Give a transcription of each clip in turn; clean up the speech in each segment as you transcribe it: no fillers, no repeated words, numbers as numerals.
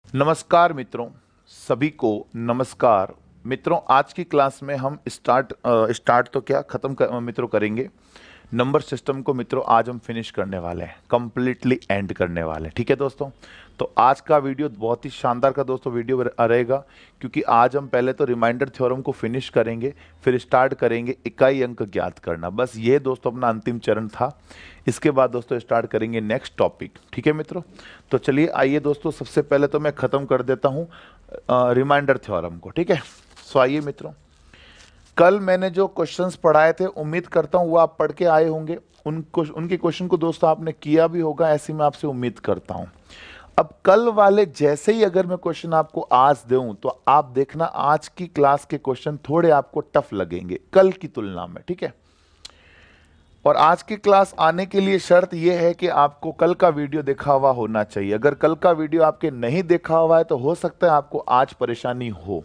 नमस्कार मित्रों, सभी को नमस्कार। मित्रों, आज की क्लास में हम स्टार्ट तो क्या ख़त्म मित्रों करेंगे। नंबर सिस्टम को मित्रों आज हम फिनिश करने वाले हैं, कंप्लीटली एंड करने वाले हैं। ठीक है दोस्तों, तो आज का वीडियो बहुत ही शानदार का दोस्तों वीडियो रहेगा, क्योंकि आज हम पहले तो रिमाइंडर थ्योरम को फिनिश करेंगे, फिर स्टार्ट करेंगे इकाई अंक ज्ञात करना। बस ये दोस्तों अपना अंतिम चरण था। इसके बाद दोस्तों स्टार्ट करेंगे नेक्स्ट टॉपिक। ठीक है मित्रों, तो चलिए आइए दोस्तों, सबसे पहले तो मैं ख़त्म कर देता हूँ रिमाइंडर थ्योरम को। ठीक है, सो आइए मित्रों, कल मैंने जो क्वेश्चंस पढ़ाए थे उम्मीद करता हूँ वो आप पढ़ के आए होंगे। उनके क्वेश्चन को दोस्तों आपने किया भी होगा, ऐसी मैं आपसे उम्मीद करता हूँ। अब कल वाले जैसे ही अगर मैं क्वेश्चन आपको आज दूं तो आप देखना आज की क्लास के क्वेश्चन थोड़े आपको टफ लगेंगे कल की तुलना में। ठीक है, और आज की क्लास आने के लिए शर्त यह है कि आपको कल का वीडियो देखा हुआ होना चाहिए। अगर कल का वीडियो आपके नहीं देखा हुआ है तो हो सकता है आपको आज परेशानी हो,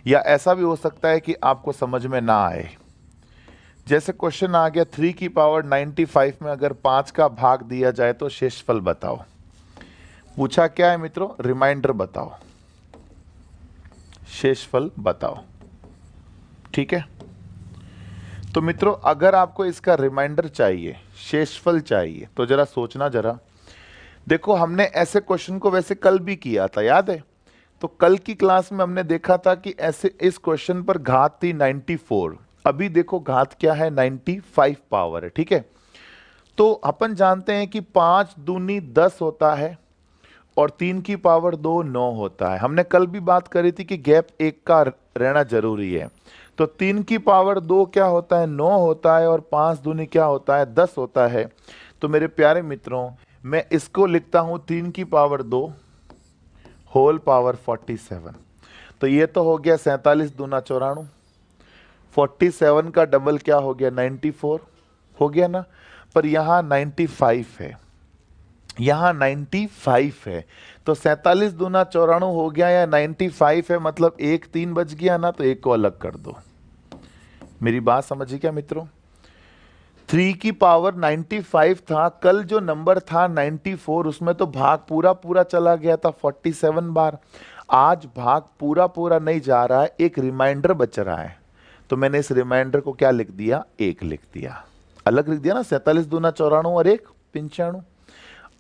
या ऐसा भी हो सकता है कि आपको समझ में ना आए। जैसे क्वेश्चन आ गया 3 की पावर 95 में अगर 5 का भाग दिया जाए तो शेषफल बताओ। पूछा क्या है मित्रों, रिमाइंडर बताओ, शेषफल बताओ। ठीक है, तो मित्रों अगर आपको इसका रिमाइंडर चाहिए, शेषफल चाहिए, तो जरा सोचना जरा। देखो हमने ऐसे क्वेश्चन को वैसे कल भी किया था, याद है। तो कल की क्लास में हमने देखा था कि ऐसे इस क्वेश्चन पर घात थी 94। अभी देखो घात क्या है, 95 पावर है। ठीक है, तो अपन जानते हैं कि 5 दूनी 10 होता है और 3 की पावर 2 9 होता है। हमने कल भी बात करी थी कि गैप 1 का रहना जरूरी है। तो 3 की पावर 2 क्या होता है, 9 होता है, और 5 दूनी क्या होता है, 10 होता है। तो मेरे प्यारे मित्रों, मैं इसको लिखता हूं 3 की पावर 2 होल पावर 47। तो ये तो हो गया 47 दूना 94। 47 का डबल क्या हो गया, 94 हो गया ना। पर यहाँ 95 है, यहाँ 95 है, तो 47 दूना 94 हो गया या 95 है, मतलब एक 3 बच गया ना, तो एक को अलग कर दो। मेरी बात समझिए क्या मित्रों, 3 की पावर 95 था, कल जो नंबर था 94, उसमें तो भाग पूरा पूरा चला गया था 47 बार। आज भाग पूरा पूरा नहीं जा रहा है, एक रिमाइंडर बच रहा है। तो मैंने इस रिमाइंडर को क्या लिख दिया, एक लिख दिया, अलग लिख दिया ना, 47 दूना 94 और एक 95।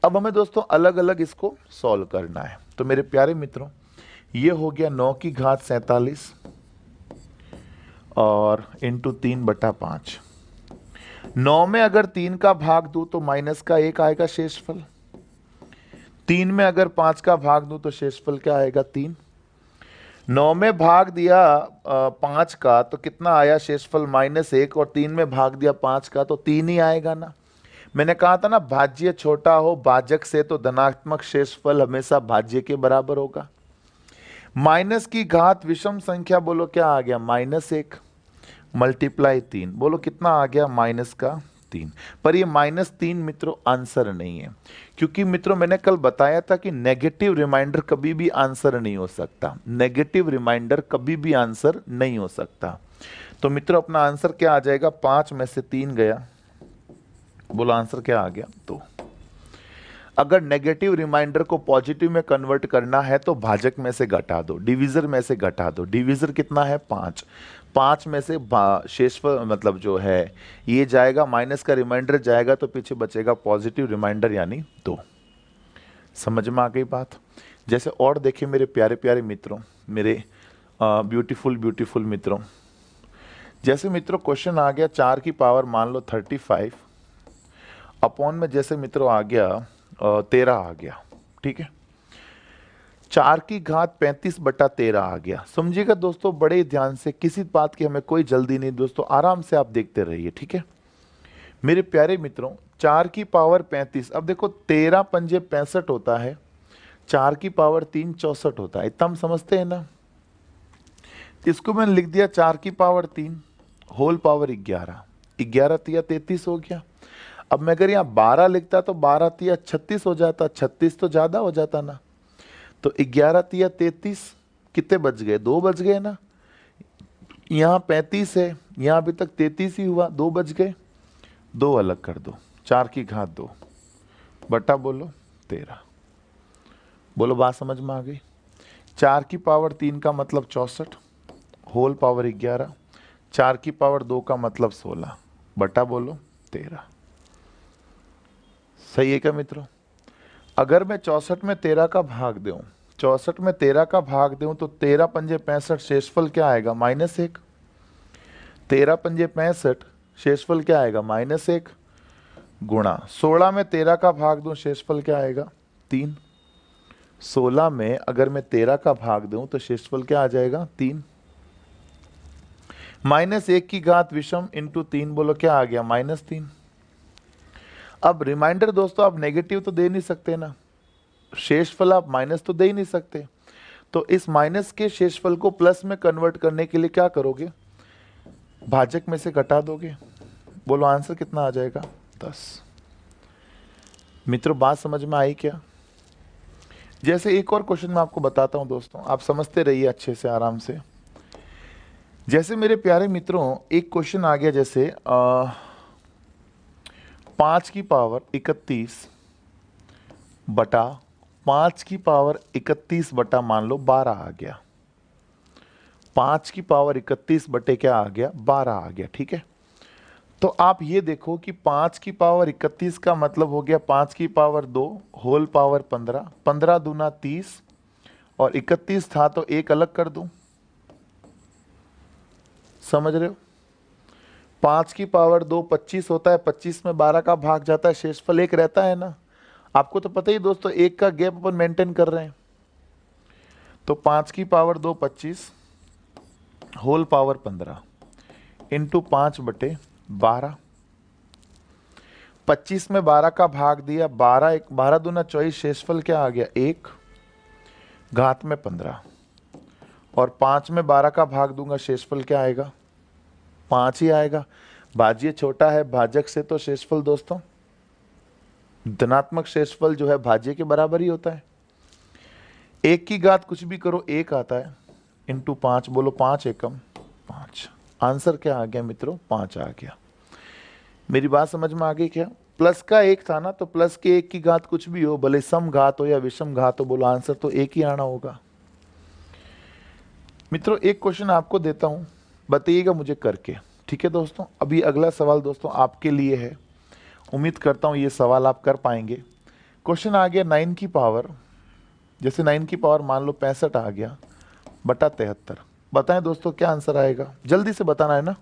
अब हमें दोस्तों अलग अलग इसको सॉल्व करना है। तो मेरे प्यारे मित्रों, ये हो गया 9 की घात 47 और इंटू 3/5। 9 में अगर 3 का भाग दूं तो माइनस का 1 आएगा शेषफल। 3 में अगर 5 का भाग दूं तो शेषफल क्या आएगा, 3। 9 में भाग दिया 5 का तो कितना आया शेषफल, -1, और 3 में भाग दिया 5 का तो 3 ही आएगा ना। मैंने कहा था ना, भाज्य छोटा हो भाजक से तो धनात्मक शेषफल हमेशा भाज्य के बराबर होगा। माइनस की घात विषम संख्या, बोलो क्या आ गया, -1 मल्टीप्लाई 3, बोलो कितना आ गया, -3। पर ये -3 मित्रों आंसर नहीं है, क्योंकि मित्रों मैंने कल बताया था कि नेगेटिव रिमाइंडर कभी भी आंसर नहीं हो सकता। नेगेटिव रिमाइंडर कभी भी आंसर नहीं हो सकता। तो मित्रों अपना आंसर क्या आ जाएगा, 5 में से 3 गया, बोलो आंसर क्या आ गया, 2। अगर नेगेटिव रिमाइंडर को पॉजिटिव में कन्वर्ट करना है तो भाजक में से घटा दो, डिवीजर में से घटा दो। डिवीजर कितना है, 5। 5 में से शेषफल मतलब जो है ये जाएगा, माइनस का रिमाइंडर जाएगा, तो पीछे बचेगा पॉजिटिव रिमाइंडर यानी 2। समझ में आ गई बात। जैसे और देखिए मेरे प्यारे प्यारे मित्रों, मेरे ब्यूटीफुल ब्यूटीफुल मित्रों, जैसे मित्रों क्वेश्चन आ गया 4 की पावर मान लो 35 अपॉन में, जैसे मित्रों आ गया 13 आ गया। ठीक है, 4 की घात 35/13 आ गया। समझिएगा दोस्तों बड़े ध्यान से, किसी बात की हमें कोई जल्दी नहीं दोस्तों, आराम से आप देखते रहिए। ठीक है मेरे प्यारे मित्रों, 4 की पावर 35, अब देखो 13 पंजे 65 होता है, 4 की पावर 3 64 होता है, इतना हम समझते हैं ना। इसको मैंने लिख दिया 4 की पावर 3 होल पावर 11, 11 तिया 33 हो गया। अब मैं अगर यहाँ 12 लिखता तो 12 तिया 36 हो जाता, 36 तो ज्यादा हो जाता ना। तो 11 तिया 33, कितने बच गए, 2 बच गए ना। यहाँ 35 है, यहाँ अभी तक 33 ही हुआ, 2 बच गए, 2 अलग कर दो, 4 की घात 2 बटा बोलो 13। बोलो बात समझ में आ गई। 4 की पावर 3 का मतलब 64 होल पावर 11, 4 की पावर 2 का मतलब 16 बटा बोलो 13। सही है क्या मित्रों? अगर मैं 64 में 13 का भाग दूं, 64 में 13 का भाग दूं तो 13 पंजे 65, शेषफल क्या आएगा? -1। 13 पंजे 65, शेषफल क्या आएगा? -1 गुणा 16 में 13 का भाग दूं, शेषफल क्या आएगा? 3। 16 में अगर मैं 13 का भाग दूं तो शेषफल क्या आ जाएगा? 3। -1 की घात विषम इंटू 3 बोलो क्या आ गया? -3। अब रिमाइंडर दोस्तों, आप नेगेटिव तो दे नहीं सकते ना, शेषफल आप माइनस तो दे ही नहीं सकते, तो इस माइनस के शेषफल को प्लस में कन्वर्ट करने के लिए क्या करोगे? भाजक में से घटा दोगे। बोलो आंसर कितना आ जाएगा? 10। मित्रों बात समझ में आई क्या? जैसे एक और क्वेश्चन मैं आपको बताता हूं दोस्तों, आप समझते रहिए अच्छे से आराम से। जैसे मेरे प्यारे मित्रों एक क्वेश्चन आ गया, जैसे 5 की पावर 31 बटा 5 की पावर 31 बटा मान लो 12 आ गया। 5 की पावर 31 बटे क्या आ गया? 12 आ गया। ठीक है, तो आप ये देखो कि 5 की पावर 31 का मतलब हो गया 5 की पावर 2 होल पावर 15, 15 दूना 30 और 31 था तो एक अलग कर दूं। समझ रहे हो? 5 की पावर 2 25 होता है, 25 में 12 का भाग जाता है, शेषफल 1 रहता है ना। आपको तो पता ही दोस्तों, एक का गैप अपन मेंटेन कर रहे हैं। तो 5 की पावर 2 25 होल पावर 15 इंटू 5 बटे 12। 25 में 12 का भाग दिया, 12 दूना 24, शेषफल क्या आ गया? 1 घात में 15 और 5 में 12 का भाग दूंगा, शेषफल क्या आएगा? 5 ही आएगा। भाज्य छोटा है भाजक से, तो शेषफल दोस्तों धनात्मक शेषफल जो है भाज्य के बराबर ही होता है। 1 की घात कुछ भी करो 1 आता है, इंटू 5 बोलो 5 एकम 5। आंसर क्या आ गया मित्रों? 5 आ गया। मेरी बात समझ में आ गई क्या? प्लस का 1 था ना, तो प्लस के 1 की घात कुछ भी हो, भले सम घात हो या विषम घात हो, बोलो आंसर तो 1 ही आना होगा। मित्रों एक क्वेश्चन आपको देता हूं, बताइएगा मुझे करके। ठीक है दोस्तों, अभी अगला सवाल दोस्तों आपके लिए है, उम्मीद करता हूं ये सवाल आप कर पाएंगे। क्वेश्चन आ गया 9 की पावर, जैसे 9 की पावर मान लो 65 आ गया बटा 73। बताएं दोस्तों क्या आंसर आएगा? जल्दी से बताना है ना।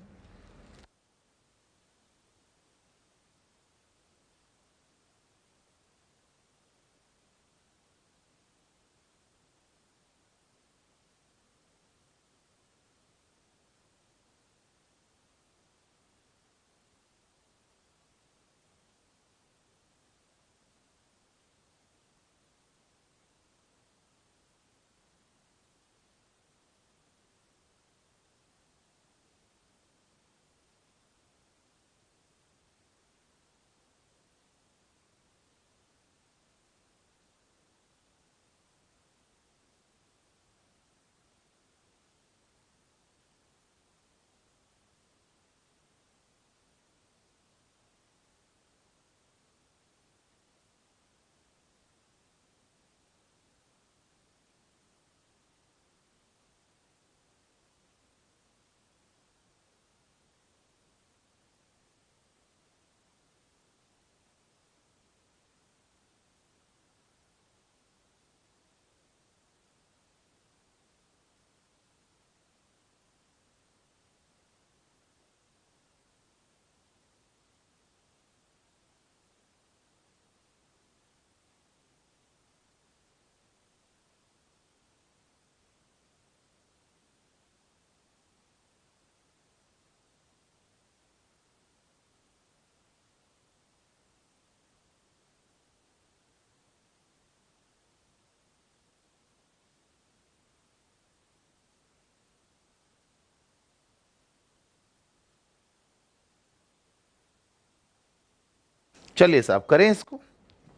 चलिए साहब करें इसको।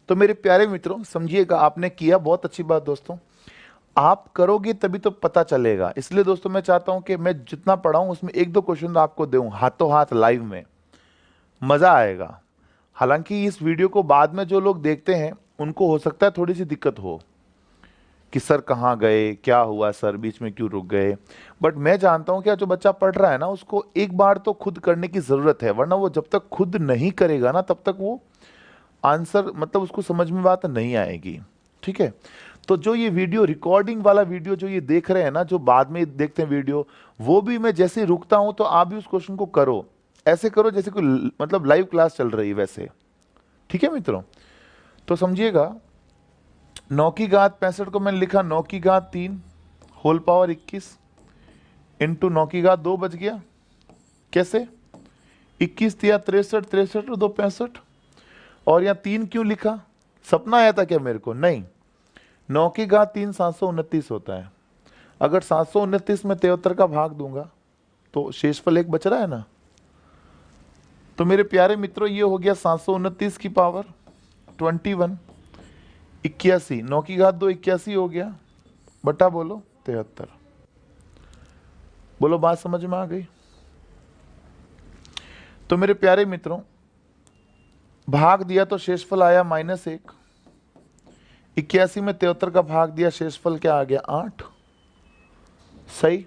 तो मेरे प्यारे मित्रों समझिएगा, आपने किया बहुत अच्छी बात दोस्तों, आप करोगे तभी तो पता चलेगा। इसलिए दोस्तों मैं चाहता हूं कि मैं जितना पढ़ाऊं उसमें एक दो क्वेश्चन आपको दूं हाथों हाथ लाइव में, मजा आएगा। हालांकि इस वीडियो को बाद में जो लोग देखते हैं उनको हो सकता है थोड़ी सी दिक्कत हो, कि सर कहाँ गए, क्या हुआ सर, बीच में क्यों रुक गए। बट मैं जानता हूँ कि जो बच्चा पढ़ रहा है ना, उसको एक बार तो खुद करने की ज़रूरत है, वरना वो जब तक खुद नहीं करेगा ना तब तक वो आंसर मतलब उसको समझ में बात नहीं आएगी। ठीक है, तो जो ये वीडियो रिकॉर्डिंग वाला वीडियो जो ये देख रहे हैं ना, जो बाद में देखते हैं वीडियो, वो भी मैं जैसे रुकता हूं तो आप भी उस क्वेश्चन को करो, ऐसे करो जैसे कोई मतलब लाइव क्लास चल रही है वैसे। ठीक है मित्रों, तो समझिएगा 9 की घात 65 को मैंने लिखा 9 की घात 3 होल पावर 21 इंटू 9 की घात 2 बच गया। कैसे? 21 दिया 63, 63 और 2 65। और यहाँ 3 क्यों लिखा? सपना आया था क्या मेरे को? नहीं, 9 की घात 3 729 होता है। अगर 729 में 73 का भाग दूंगा तो शेषफल 1 बच रहा है ना। तो मेरे प्यारे मित्रों, ये हो गया 729 की पावर 21 81, 9 की घात 2 81 हो गया, बटा बोलो 73। बोलो बात समझ में आ गई? तो मेरे प्यारे मित्रों, भाग दिया तो शेषफल आया -1, 81 में 73 का भाग दिया, शेषफल क्या आ गया? 8। सही।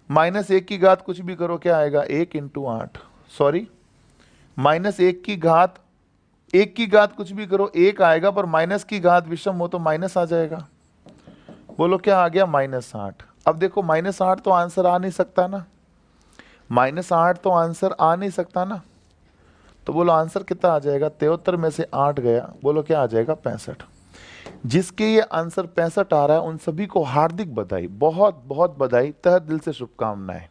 -1 की घात कुछ भी करो क्या आएगा? 1 इंटू 8, सॉरी -1 की घात, 1 की घात कुछ भी करो 1 आएगा, पर माइनस की घात विषम हो तो माइनस आ जाएगा। बोलो क्या आ गया? -8। अब देखो -8 तो आंसर आ नहीं सकता ना, -8 तो आंसर आ नहीं सकता ना। तो बोलो आंसर कितना आ जाएगा? 73 में से 8 गया, बोलो क्या आ जाएगा? 65। जिसके ये आंसर 65 आ रहा है उन सभी को हार्दिक बधाई, बहुत बहुत बधाई, तहे दिल से शुभकामनाएं,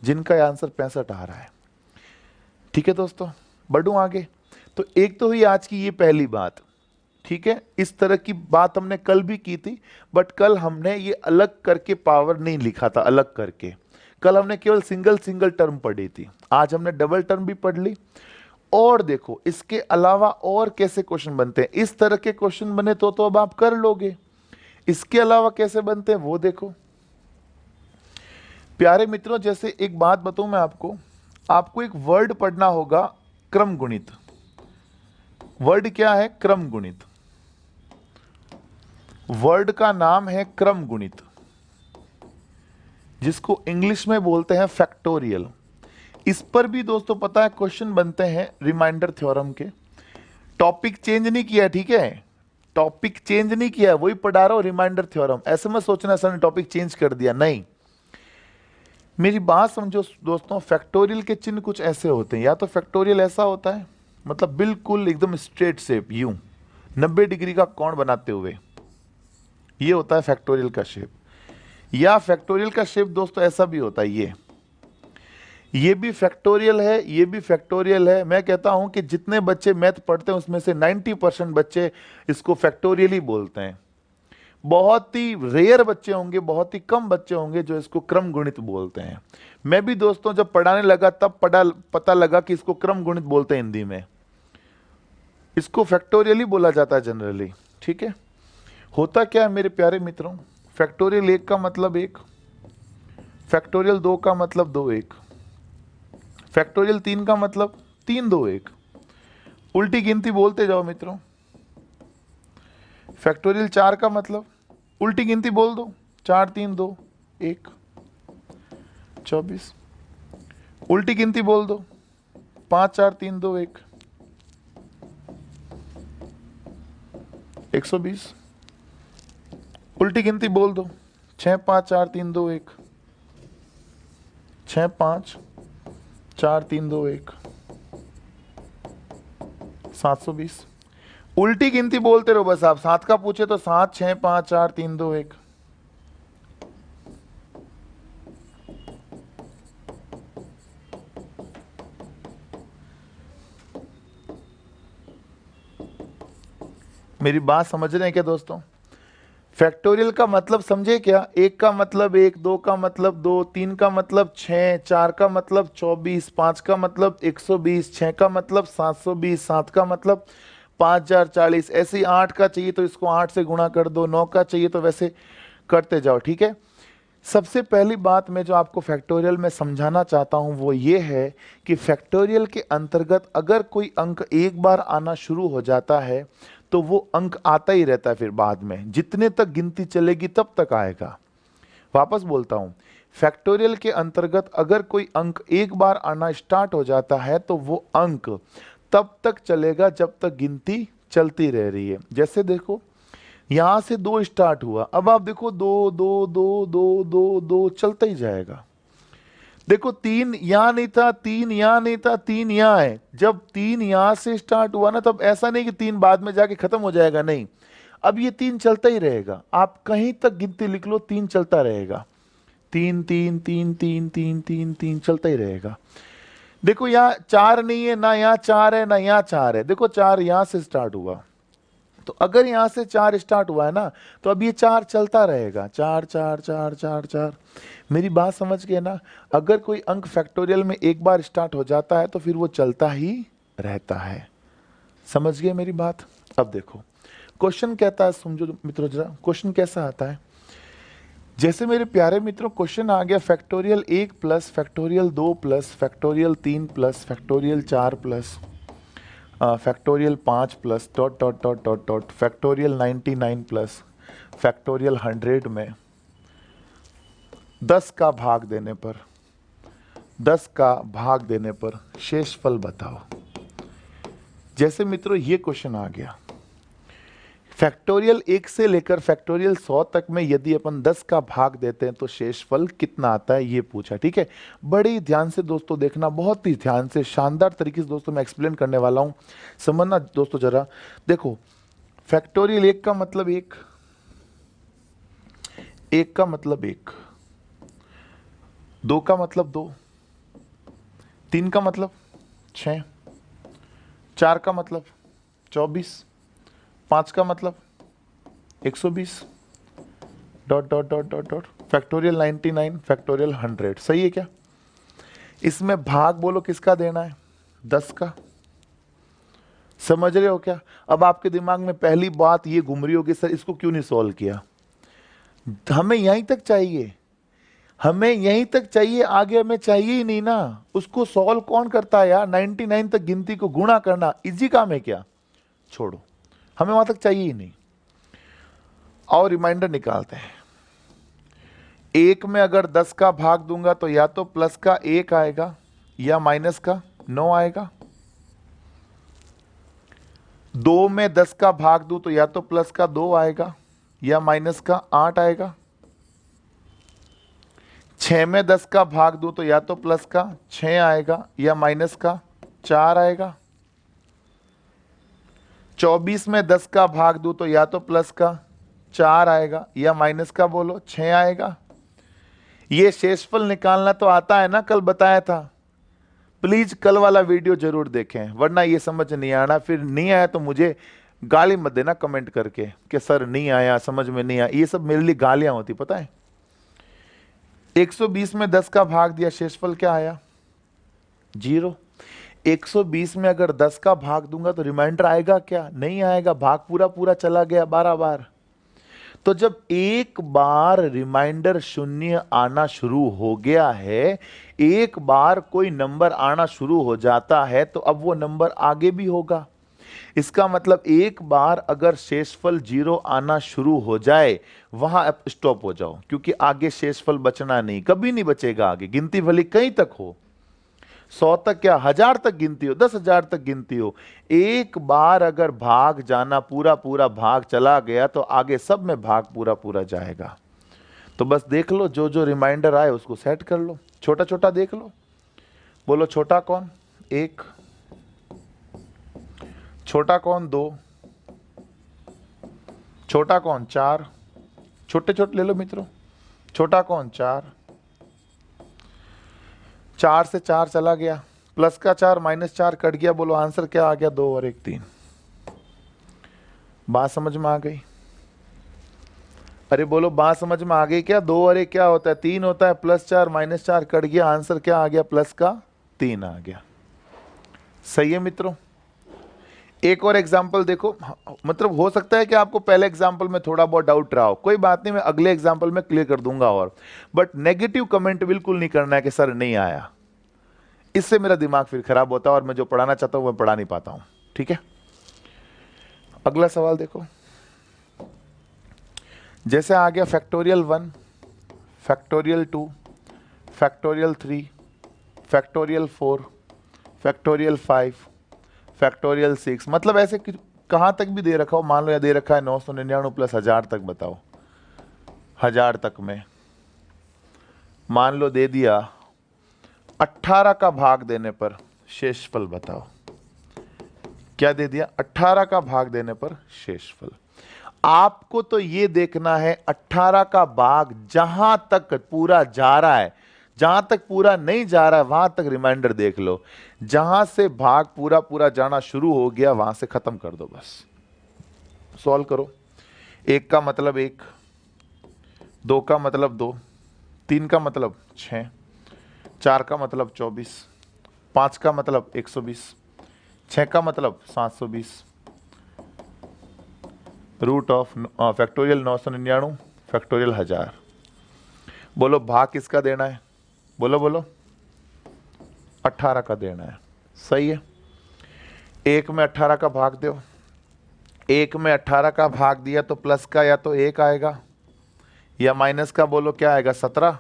जिनका ये आंसर 65 आ रहा है। ठीक है दोस्तों, बढ़ूं आगे। तो एक तो हुई आज की ये पहली बात। ठीक है, इस तरह की बात हमने कल भी की थी, बट कल हमने ये अलग करके पावर नहीं लिखा था, अलग करके। कल हमने केवल सिंगल सिंगल टर्म पढ़ी थी, आज हमने डबल टर्म भी पढ़ ली। और देखो इसके अलावा और कैसे क्वेश्चन बनते हैं, इस तरह के क्वेश्चन बने तो अब आप कर लोगे, इसके अलावा कैसे बनते हैं वो देखो। प्यारे मित्रों, जैसे एक बात बताऊं मैं आपको, आपको एक वर्ड पढ़ना होगा, क्रम गुणित। वर्ड क्या है? क्रम गुणित। वर्ड का नाम है क्रम गुणित, जिसको इंग्लिश में बोलते हैं फैक्टोरियल। इस पर भी दोस्तों पता है क्वेश्चन बनते हैं रिमाइंडर थ्योरम के। टॉपिक चेंज नहीं किया, ठीक है, टॉपिक चेंज नहीं किया, वही पढ़ा रहा हूं रिमाइंडर थ्योरम। ऐसे मत सोचना सर ने टॉपिक चेंज कर दिया, नहीं। मेरी बात समझो दोस्तों, फैक्टोरियल के चिन्ह कुछ ऐसे होते हैं, या तो फैक्टोरियल ऐसा होता है, मतलब बिल्कुल एकदम स्ट्रेट शेप, यूं 90 डिग्री का कोण बनाते हुए, ये होता है फैक्टोरियल का शेप। या फैक्टोरियल का शेप दोस्तों ऐसा भी होता है, ये भी फैक्टोरियल है, ये भी फैक्टोरियल है। मैं कहता हूं कि जितने बच्चे मैथ पढ़ते हैं उसमें से 90% बच्चे इसको फैक्टोरियल ही बोलते हैं। बहुत ही रेयर बच्चे होंगे, बहुत ही कम बच्चे होंगे जो इसको क्रम गुणित बोलते हैं। मैं भी दोस्तों जब पढ़ाने लगा तब पता लगा कि इसको क्रम गुणित बोलते हैं हिंदी में, इसको फैक्टोरियल ही बोला जाता है जनरली। ठीक है, होता क्या है मेरे प्यारे मित्रों, फैक्टोरियल 1 का मतलब 1, फैक्टोरियल 2 का मतलब 2 1, फैक्टोरियल 3 का मतलब 3 2 1। उल्टी गिनती बोलते जाओ मित्रों। फैक्टोरियल 4 का मतलब उल्टी गिनती बोल दो, 4 3 2 1 24। उल्टी गिनती बोल दो, 5 4 3 2 1 120। उल्टी गिनती बोल दो, 6 5 4 3 2 1 6 5 4 3 2 1 720। उल्टी गिनती बोलते रहो बस, आप 7 का पूछे तो 7 6 5 4 3 2 1। मेरी बात समझ रहे हैं क्या दोस्तों? फैक्टोरियल का मतलब समझे क्या? 1 का मतलब 1, 2 का मतलब 2, 3 का मतलब 6, 4 का मतलब 24, 5 का मतलब 120, 6 का मतलब 720, 7 का मतलब 5040। ऐसे ही 8 का चाहिए तो इसको 8 से गुणा कर दो, 9 का चाहिए तो वैसे करते जाओ। ठीक है, सबसे पहली बात मैं जो आपको फैक्टोरियल में समझाना चाहता हूं वो ये है कि फैक्टोरियल के अंतर्गत अगर कोई अंक एक बार आना शुरू हो जाता है तो वो अंक आता ही रहता है फिर बाद में, जितने तक गिनती चलेगी तब तक आएगा। वापस बोलता हूं, फैक्टोरियल के अंतर्गत अगर कोई अंक एक बार आना स्टार्ट हो जाता है तो वो अंक तब तक चलेगा जब तक गिनती चलती रह रही है। जैसे देखो यहां से 2 स्टार्ट हुआ, अब आप देखो 2 2 2 2 2 2 चलता ही जाएगा। देखो 3 यहां नहीं था, 3 यहां नहीं था, 3 यहां है। जब 3 यहां से स्टार्ट हुआ ना, तब ऐसा नहीं कि 3 बाद में जाके खत्म हो जाएगा, नहीं, अब ये 3 चलता ही रहेगा। आप कहीं तक गिनती लिख लो, 3 चलता रहेगा। 3 3 3 3 3 3 3 चलता ही रहेगा। देखो यहाँ 4 नहीं है ना, यहाँ 4 है ना, यहाँ 4 है। देखो 4 यहां से स्टार्ट हुआ, तो अगर यहां से 4 स्टार्ट हुआ है ना, तो अब ये 4 चलता रहेगा। 4 4 4 4 4। मेरी बात समझ गए ना? अगर कोई अंक फैक्टोरियल में एक बार स्टार्ट हो जाता है तो फिर वो चलता ही रहता है। समझ गए मेरी बात? अब देखो क्वेश्चन कहता है, समझो मित्रों जरा क्वेश्चन कैसा आता है। जैसे मेरे प्यारे मित्रों क्वेश्चन आ गया factorial 1 plus factorial 2 plus factorial 3 plus factorial 4 plus factorial 5 plus dot dot dot dot dot factorial 99 plus factorial 100 में 10 का भाग देने पर 10 का भाग देने पर शेषफल बताओ। जैसे मित्रों ये क्वेश्चन आ गया, फैक्टोरियल 1 से लेकर फैक्टोरियल 100 तक में यदि अपन 10 का भाग देते हैं तो शेषफल कितना आता है, ये पूछा। ठीक है, बड़ी ध्यान से दोस्तों देखना, बहुत ही ध्यान से, शानदार तरीके से दोस्तों मैं एक्सप्लेन करने वाला हूं, समझना दोस्तों जरा। देखो फैक्टोरियल 1 का मतलब 1, 1 का मतलब 1, 2 का मतलब 2, 3 का मतलब 6, 4 का मतलब 24, 5 का मतलब 120 dot dot dot dot dot factorial 99 factorial 100। सही है क्या? इसमें भाग बोलो किसका देना है? 10 का। समझ रहे हो क्या? अब आपके दिमाग में पहली बात ये घूम रही होगी, सर इसको क्यों नहीं सॉल्व किया? हमें यहीं तक चाहिए, हमें यहीं तक चाहिए, आगे हमें चाहिए ही नहीं ना। उसको सॉल्व कौन करता है यार? 99 तक गिनती को गुणा करना इजी काम है क्या? छोड़ो, हमें वहां तक चाहिए ही नहीं। और रिमाइंडर निकालते हैं। 1 में अगर 10 का भाग दूंगा तो या तो प्लस का 1 आएगा या माइनस का 9 आएगा। 2 में 10 का भाग दूं तो या तो प्लस का 2 आएगा या माइनस का 8 आएगा। 6 में 10 का भाग दूं तो या तो प्लस का 6 आएगा या माइनस का 4 आएगा। 24 में 10 का भाग दूं तो या तो प्लस का 4 आएगा या माइनस का बोलो 6 आएगा। ये शेषफल निकालना तो आता है ना, कल बताया था। प्लीज कल वाला वीडियो जरूर देखें, वरना ये समझ नहीं आना। फिर नहीं आया तो मुझे गाली मत देना कमेंट करके कि सर नहीं आया, समझ में नहीं आया। ये सब मेरे लिए गालियां होती, पता है। 120 में 10 का भाग दिया, शेषफल क्या आया? 0। 120 में अगर 10 का भाग दूंगा तो रिमाइंडर आएगा क्या? नहीं आएगा, भाग पूरा पूरा चला गया 12 बार। तो जब एक बार रिमाइंडर शून्य आना शुरू हो गया है, एक बार कोई नंबर आना शुरू हो जाता है तो अब वो नंबर आगे भी होगा। इसका मतलब एक बार अगर शेषफल 0 आना शुरू हो जाए, वहां अब स्टॉप हो जाओ, क्योंकि आगे शेषफल बचना नहीं, कभी नहीं बचेगा आगे। गिनती भले कहीं तक हो, 100 तक क्या 1000 तक गिनती हो, 10,000 तक गिनती हो, एक बार अगर भाग जाना, पूरा पूरा भाग चला गया तो आगे सब में भाग पूरा पूरा जाएगा। तो बस देख लो, जो जो रिमाइंडर आए उसको सेट कर लो। छोटा छोटा देख लो, बोलो छोटा कौन? 1, छोटा कौन? 2, छोटा कौन? 4। छोटे छोटे ले लो मित्रों। छोटा कौन? 4। 4 से 4 चला गया, प्लस का 4 माइनस 4 कट गया, बोलो आंसर क्या आ गया? 2 और 1 3। बात समझ में आ गई? अरे बोलो बात समझ में आ गई क्या? 2 और 1 क्या होता है? 3 होता है, प्लस 4 माइनस 4 कट गया, आंसर क्या आ गया? प्लस का 3 आ गया। सही है मित्रों? एक और एग्जाम्पल देखो, मतलब हो सकता है कि आपको पहले एग्जाम्पल में थोड़ा बहुत डाउट रहा हो, कोई बात नहीं, मैं अगले एग्जाम्पल में क्लियर कर दूंगा। और बट नेगेटिव कमेंट बिल्कुल नहीं करना है कि सर नहीं आया, इससे मेरा दिमाग फिर खराब होता है और मैं जो पढ़ाना चाहता हूं वो पढ़ा नहीं पाता हूं। ठीक है, अगला सवाल देखो, जैसे आ गया factorial 1, factorial 2, factorial 3, factorial 4, factorial 5, factorial 6, मतलब ऐसे कहाँ तक भी दे रखा हो, मान लो या दे रखा है 999 प्लस 1000 तक, बताओ 1000 तक में मान लो दे दिया 18 का भाग देने पर शेषफल बताओ। क्या दे दिया? 18 का भाग देने पर शेषफल। आपको तो ये देखना है 18 का भाग जहां तक पूरा जा रहा है, जहां तक पूरा नहीं जा रहा है वहां तक रिमाइंडर देख लो, जहां से भाग पूरा पूरा जाना शुरू हो गया वहां से खत्म कर दो, बस सॉल्व करो। 1 का मतलब 1, 2 का मतलब 2, 3 का मतलब 6, 4 का मतलब 24, 5 का मतलब 120, 6 का मतलब 720, रूट ऑफ फैक्टोरियल 999 फैक्टोरियल 1000। बोलो भाग किसका देना है? बोलो बोलो। 18 का देना है, सही है। 1 में 18 का भाग दो, 1 में 18 का भाग दिया तो प्लस का या तो 1 आएगा या माइनस का, बोलो क्या आएगा? 17।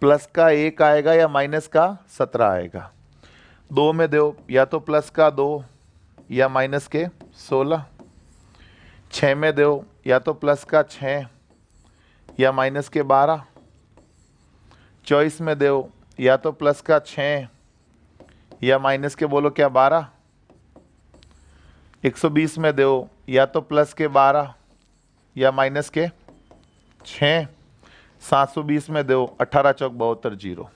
प्लस का 1 आएगा या माइनस का 17 आएगा। 2 में दो, या तो प्लस का 2 या माइनस के 16। 6 में दो, या तो प्लस का 6 या माइनस के 12। 24 में दो, या तो प्लस का 6 या माइनस के, बोलो क्या 12। 120 में दो, या तो प्लस के 12 या माइनस के 6। 720 में दो, 18 चौक 72, 0।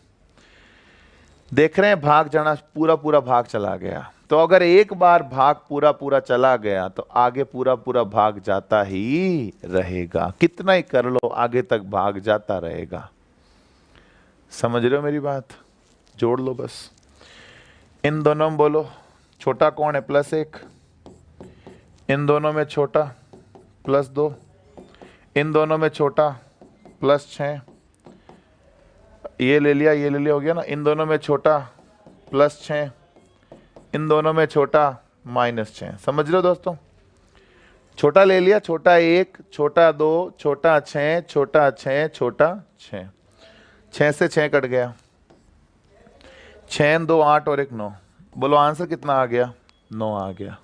देख रहे हैं भाग जाना, पूरा पूरा भाग चला गया। तो अगर एक बार भाग पूरा पूरा चला गया तो आगे पूरा पूरा भाग जाता ही रहेगा, कितना ही कर लो आगे तक भाग जाता रहेगा। समझ रहे हो मेरी बात? जोड़ लो बस। इन दोनों में बोलो छोटा कौन है? +1। इन दोनों में छोटा +2। इन दोनों में छोटा +6। ये ले लिया, ये ले लिया, हो गया ना। इन दोनों में छोटा +6, इन दोनों में छोटा -6। समझ रहे हो दोस्तों? छोटा ले लिया, छोटा 1, छोटा 2, छोटा 6, छोटा 6, छोटा 6। 6 से 6 कट गया, 6 2 8 और 1 9। बोलो आंसर कितना आ गया? 9 आ गया।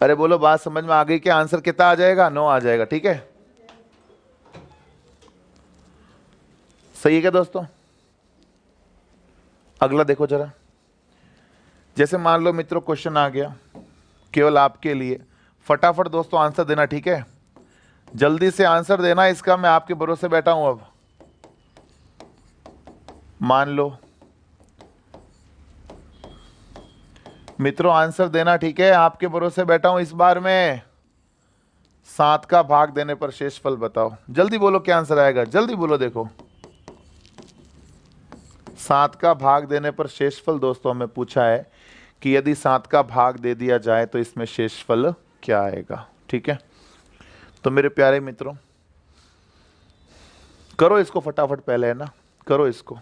अरे बोलो बात समझ में आ गई क्या? आंसर कितना आ जाएगा? 9 आ जाएगा, ठीक है। सही है क्या दोस्तों? अगला देखो जरा। जैसे मान लो मित्रों क्वेश्चन आ गया केवल आपके लिए, फटाफट दोस्तों आंसर देना, ठीक है। जल्दी से आंसर देना इसका, मैं आपके भरोसे बैठा हूं। अब मान लो मित्रों आंसर देना, ठीक है, आपके भरोसे बैठा हूं इस बार में। 7 का भाग देने पर शेषफल बताओ। जल्दी बोलो क्या आंसर आएगा, जल्दी बोलो। देखो 7 का भाग देने पर शेषफल दोस्तों हमें पूछा है कि यदि 7 का भाग दे दिया जाए तो इसमें शेषफल क्या आएगा, ठीक है। तो मेरे प्यारे मित्रों करो इसको फटाफट, पहले है ना, करो इसको।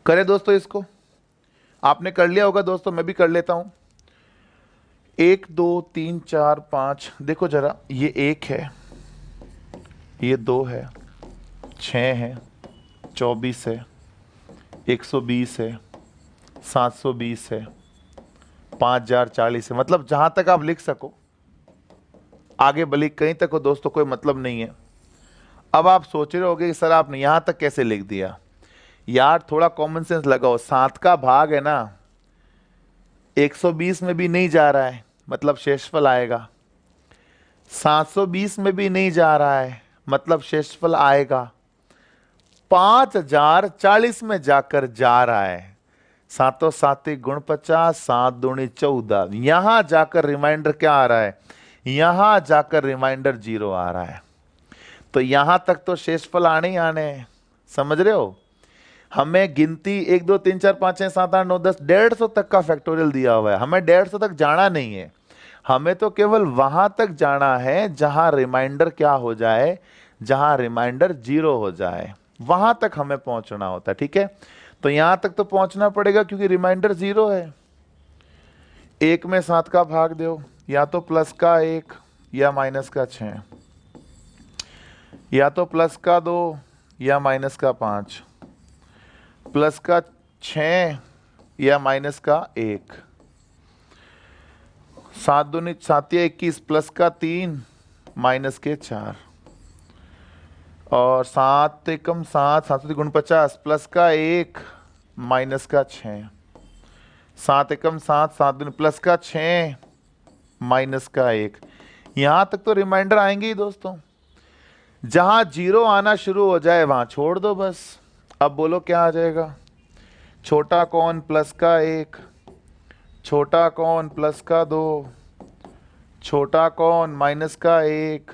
करें दोस्तों इसको, आपने कर लिया होगा दोस्तों, मैं भी कर लेता हूं। 1 2 3 4 5, देखो जरा, ये 1 है, ये 2 है, 6 है, 24 है, 120 है, 720 है, 5040 है। मतलब जहां तक आप लिख सको, आगे भले कहीं तक हो दोस्तों, कोई मतलब नहीं है। अब आप सोच रहे होगे कि सर आपने यहां तक कैसे लिख दिया। यार थोड़ा कॉमन सेंस लगाओ, 7 का भाग है ना, 120 में भी नहीं जा रहा है, मतलब शेषफल आएगा। 720 में भी नहीं जा रहा है, मतलब शेषफल आएगा। 5040 में जाकर जा रहा है। 7 7 गुण 50, 7 दूनी 14, यहां जाकर रिमाइंडर क्या आ रहा है, यहां जाकर रिमाइंडर 0 आ रहा है। तो यहां तक तो शेषफल आने ही आने हैं, समझ रहे हो। हमें गिनती 1 2 3 4 5 6 7 8 9 10 150 तक का फैक्टोरियल दिया हुआ है, हमें 150 तक जाना नहीं है। हमें तो केवल वहां तक जाना है जहां रिमाइंडर क्या हो जाए, जहां रिमाइंडर 0 हो जाए, वहां तक हमें पहुंचना होता है। ठीक है, तो यहां तक तो पहुंचना पड़ेगा क्योंकि रिमाइंडर 0 है। 1 में 7 का भाग दो, या तो प्लस का 1 या माइनस का 6, या तो प्लस का 2 या माइनस का 5, प्लस का 6 या माइनस का 1, 7 दूनी 7 या 21, प्लस का 3 माइनस के 4, और 7 एकम 7, 7 गुण 50, प्लस का 1 माइनस का 6, 7 एकम 7, 7 दूनी प्लस का 6 माइनस का 1। यहां तक तो रिमाइंडर आएंगे ही दोस्तों। जहां 0 आना शुरू हो जाए वहां छोड़ दो बस। अब बोलो क्या आ जाएगा, छोटा कौन प्लस का 1, छोटा कौन प्लस का 2, छोटा कौन माइनस का 1,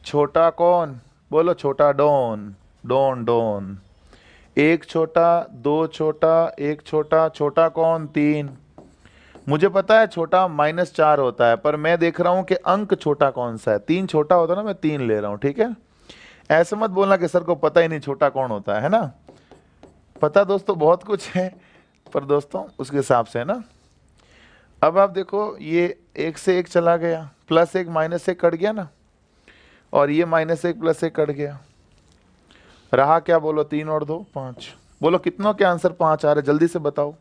छोटा कौन, बोलो छोटा डॉन, डॉन डॉन, 1 छोटा, 2 छोटा, 1 छोटा, छोटा कौन 3। मुझे पता है छोटा -4 होता है, पर मैं देख रहा हूं कि अंक छोटा कौन सा है। 3 छोटा होता है ना, मैं 3 ले रहा हूं। ठीक है, ऐसे मत बोलना कि सर को पता ही नहीं छोटा कौन होता है ना। पता दोस्तों बहुत कुछ है, पर दोस्तों उसके हिसाब से है ना। अब आप देखो, ये 1 से 1 चला गया, +1 -1 कट गया ना, और ये -1 +1 कट गया, रहा क्या, बोलो 3 और 2 5। बोलो कितनों के आंसर 5 आ रहे, जल्दी से बताओ।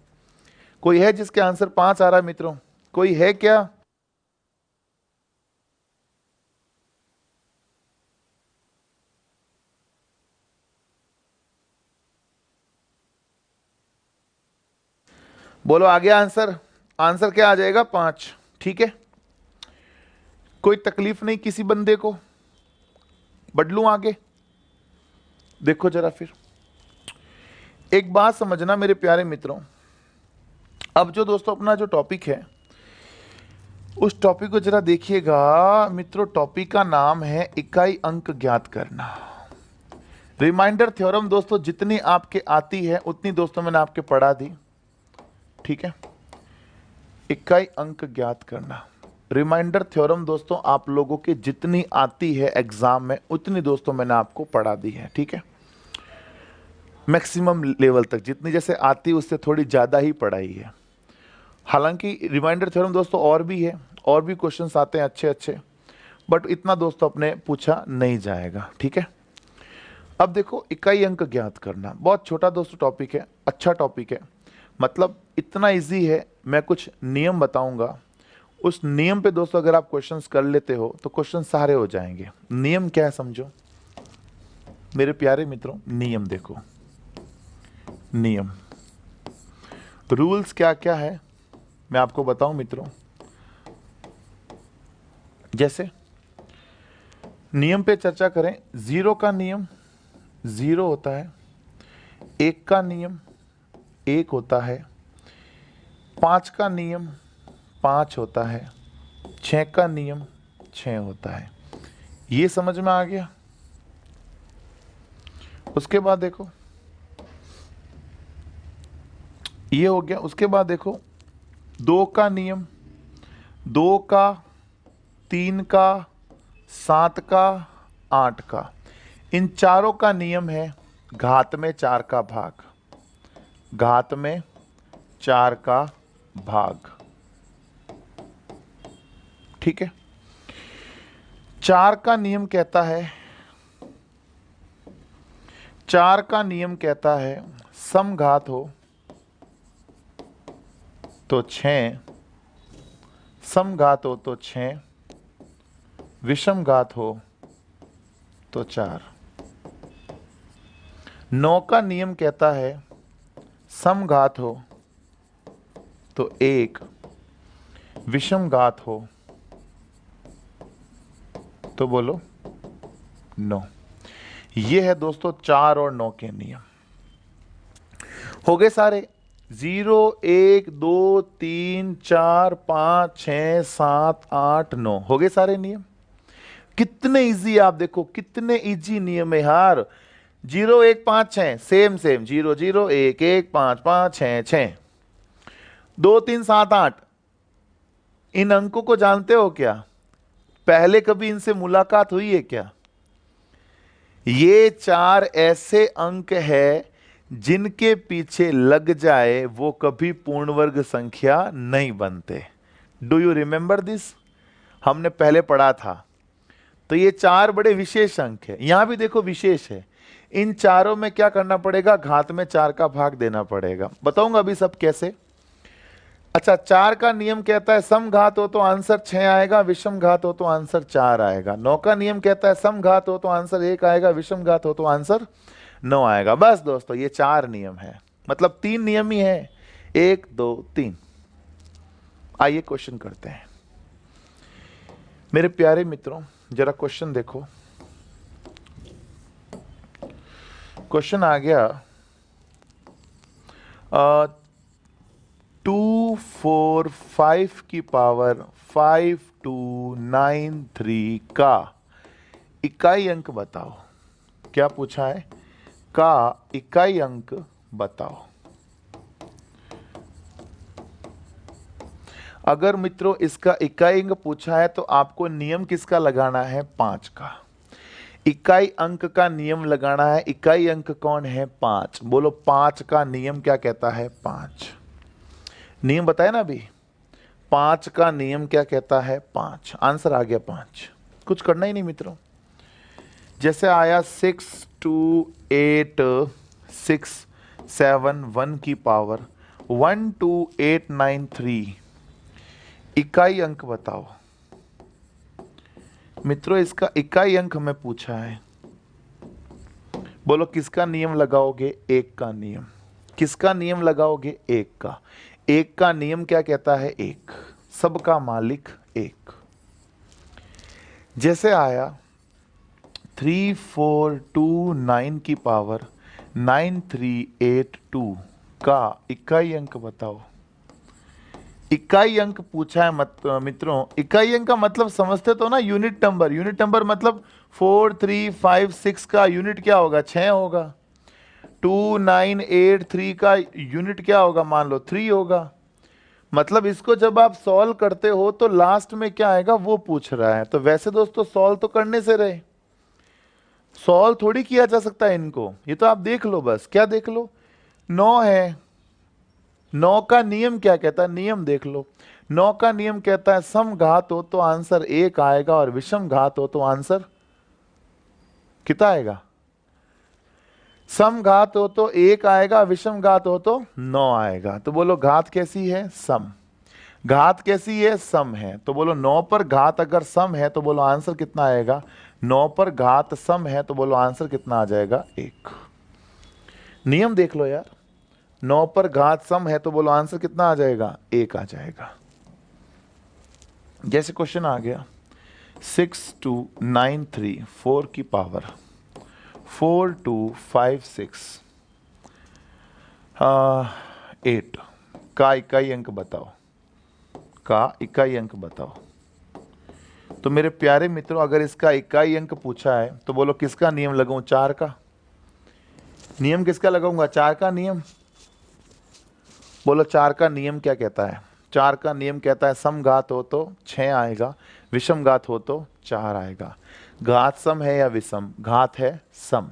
कोई है जिसके आंसर 5 आ रहा है मित्रों, कोई है क्या। बोलो आ गया आंसर, आंसर क्या आ जाएगा 5। ठीक है, कोई तकलीफ नहीं किसी बंदे को, बदलूं आगे। देखो जरा फिर एक बात समझना मेरे प्यारे मित्रों। अब जो दोस्तों अपना जो टॉपिक है, उस टॉपिक को जरा देखिएगा मित्रों। टॉपिक का नाम है इकाई अंक ज्ञात करना। रिमाइंडर थ्योरम दोस्तों जितनी आपके आती है उतनी दोस्तों मैंने आपके पढ़ा दी। ठीक है, इकाई अंक ज्ञात करना, रिमाइंडर थ्योरम दोस्तों आप लोगों के जितनी आती है एग्जाम में उतनी दोस्तों मैंने आपको पढ़ा दी है। ठीक है, मैक्सिमम लेवल तक जितनी जैसे आती है उससे थोड़ी ज़्यादा ही पढ़ाई है। हालांकि रिमाइंडर थ्योरम दोस्तों और भी है, और भी क्वेश्चंस आते हैं अच्छे अच्छे, बट इतना दोस्तों अपने पूछा नहीं जाएगा। ठीक है, अब देखो इकाई अंक ज्ञात करना बहुत छोटा दोस्तों टॉपिक है, अच्छा टॉपिक है, मतलब इतना इजी है। मैं कुछ नियम बताऊंगा, उस नियम पे दोस्तों अगर आप क्वेश्चंस कर लेते हो तो क्वेश्चन सारे हो जाएंगे। नियम क्या है समझो मेरे प्यारे मित्रों, नियम देखो, नियम रूल्स क्या क्या है मैं आपको बताऊं मित्रों। जैसे नियम पे चर्चा करें, 0 का नियम 0 होता है, 1 का नियम 1 होता है, 5 का नियम 5 होता है, 6 का नियम 6 होता है। ये समझ में आ गया। उसके बाद देखो ये हो गया। उसके बाद देखो 2 का नियम, 2 का, 3 का, 7 का, 8 का, इन चारों का नियम है घात में 4 का भाग, घात में 4 का भाग। ठीक है। 4 का नियम कहता है, 4 का नियम कहता है समघात हो तो 6, समघात हो तो 6, विषम घात हो तो 4। 9 का नियम कहता है समघात हो तो 1, विषम घात हो तो बोलो 9। ये है दोस्तों 4 और 9 के नियम। हो गए सारे। 0, 1, 2, 3, 4, 5, 6, 7, 8, 9 हो गए सारे नियम। कितने इजी, आप देखो कितने इजी नियम है यार। 0, 1, 5, 6 सेम सेम, 0, 0, 1, 1, 5, 5, 6, 6, 2, 3, 7, 8। इन अंकों को जानते हो क्या? पहले कभी इनसे मुलाकात हुई है क्या? ये 4 ऐसे अंक है जिनके पीछे लग जाए वो कभी पूर्ण वर्ग संख्या नहीं बनते। Do you remember this? हमने पहले पढ़ा था। तो ये 4 बड़े विशेष अंक है। यहां भी देखो विशेष है। इन चारों में क्या करना पड़ेगा? घात में 4 का भाग देना पड़ेगा। बताऊंगा अभी सब कैसे। अच्छा, 4 का नियम कहता है समघात हो तो आंसर 6 आएगा, विषम घात हो तो आंसर 4 आएगा। 9 का नियम कहता है समघात हो तो आंसर 1 आएगा, विषम घात हो तो आंसर 9 आएगा। बस दोस्तों ये 4 नियम है, मतलब 3 नियम ही है। 1, 2, 3। आइए क्वेश्चन करते हैं। मेरे प्यारे मित्रों जरा क्वेश्चन देखो। क्वेश्चन आ गया 245 की पावर 5293 का इकाई अंक बताओ। क्या पूछा है? का इकाई अंक बताओ। अगर मित्रों इसका इकाई अंक पूछा है तो आपको नियम किसका लगाना है? 5 का। इकाई अंक का नियम लगाना है। इकाई अंक कौन है? 5। बोलो 5 का नियम क्या कहता है? 5 नियम बताया ना अभी। 5 का नियम क्या कहता है? 5। आंसर आ गया 5। कुछ करना ही नहीं मित्रों। जैसे आया 6, 2, 8, 6, 7, 1 की पावर 12893 इकाई अंक बताओ। मित्रों इसका इकाई अंक हमें पूछा है। बोलो किसका नियम लगाओगे? 1 का नियम। किसका नियम लगाओगे? 1 का। 1 का नियम क्या कहता है? 1। सबका मालिक 1। जैसे आया 3429 की पावर 9382 का इकाई अंक बताओ। इकाई अंक पूछा है मित्रों। इकाई अंक का मतलब समझते तो ना, यूनिट नंबर। यूनिट नंबर मतलब 4, 3, 5, 6 का यूनिट क्या होगा? 6 होगा। 2983 का यूनिट क्या होगा? मान लो 3 होगा। मतलब इसको जब आप सॉल्व करते हो तो लास्ट में क्या आएगा वो पूछ रहा है। तो वैसे दोस्तों सॉल्व तो करने से रहे, सॉल्व थोड़ी किया जा सकता है इनको। ये तो आप देख लो, बस क्या देख लो? 9 है। 9 का नियम क्या कहता है? नियम देख लो। 9 का नियम कहता है समघात हो तो आंसर 1 आएगा और विषम घात हो तो आंसर कितना आएगा? समघात हो तो 1 आएगा, विषम घात हो तो 9 आएगा। तो बोलो घात कैसी है? सम। घात कैसी है? सम है। तो बोलो 9 पर घात अगर सम है तो बोलो आंसर कितना आएगा? 9 पर घात सम है तो बोलो आंसर कितना आ जाएगा? 1। नियम देख लो यार। 9 पर घात सम है तो बोलो आंसर कितना आ जाएगा? 1 आ जाएगा। जैसे क्वेश्चन आ गया 6293 4 की पावर 4256 8 का इकाई अंक बताओ। का इकाई अंक बताओ। तो मेरे प्यारे मित्रों अगर इसका इकाई अंक पूछा है तो बोलो किसका नियम लगाऊं? 4 का। नियम किसका लगाऊंगा? 4 का नियम। बोलो 4 का नियम क्या कहता है? 4 का नियम कहता है समघात हो तो 6 आएगा, विषम घात हो तो 4 आएगा। घात सम है या विषम? घात है सम।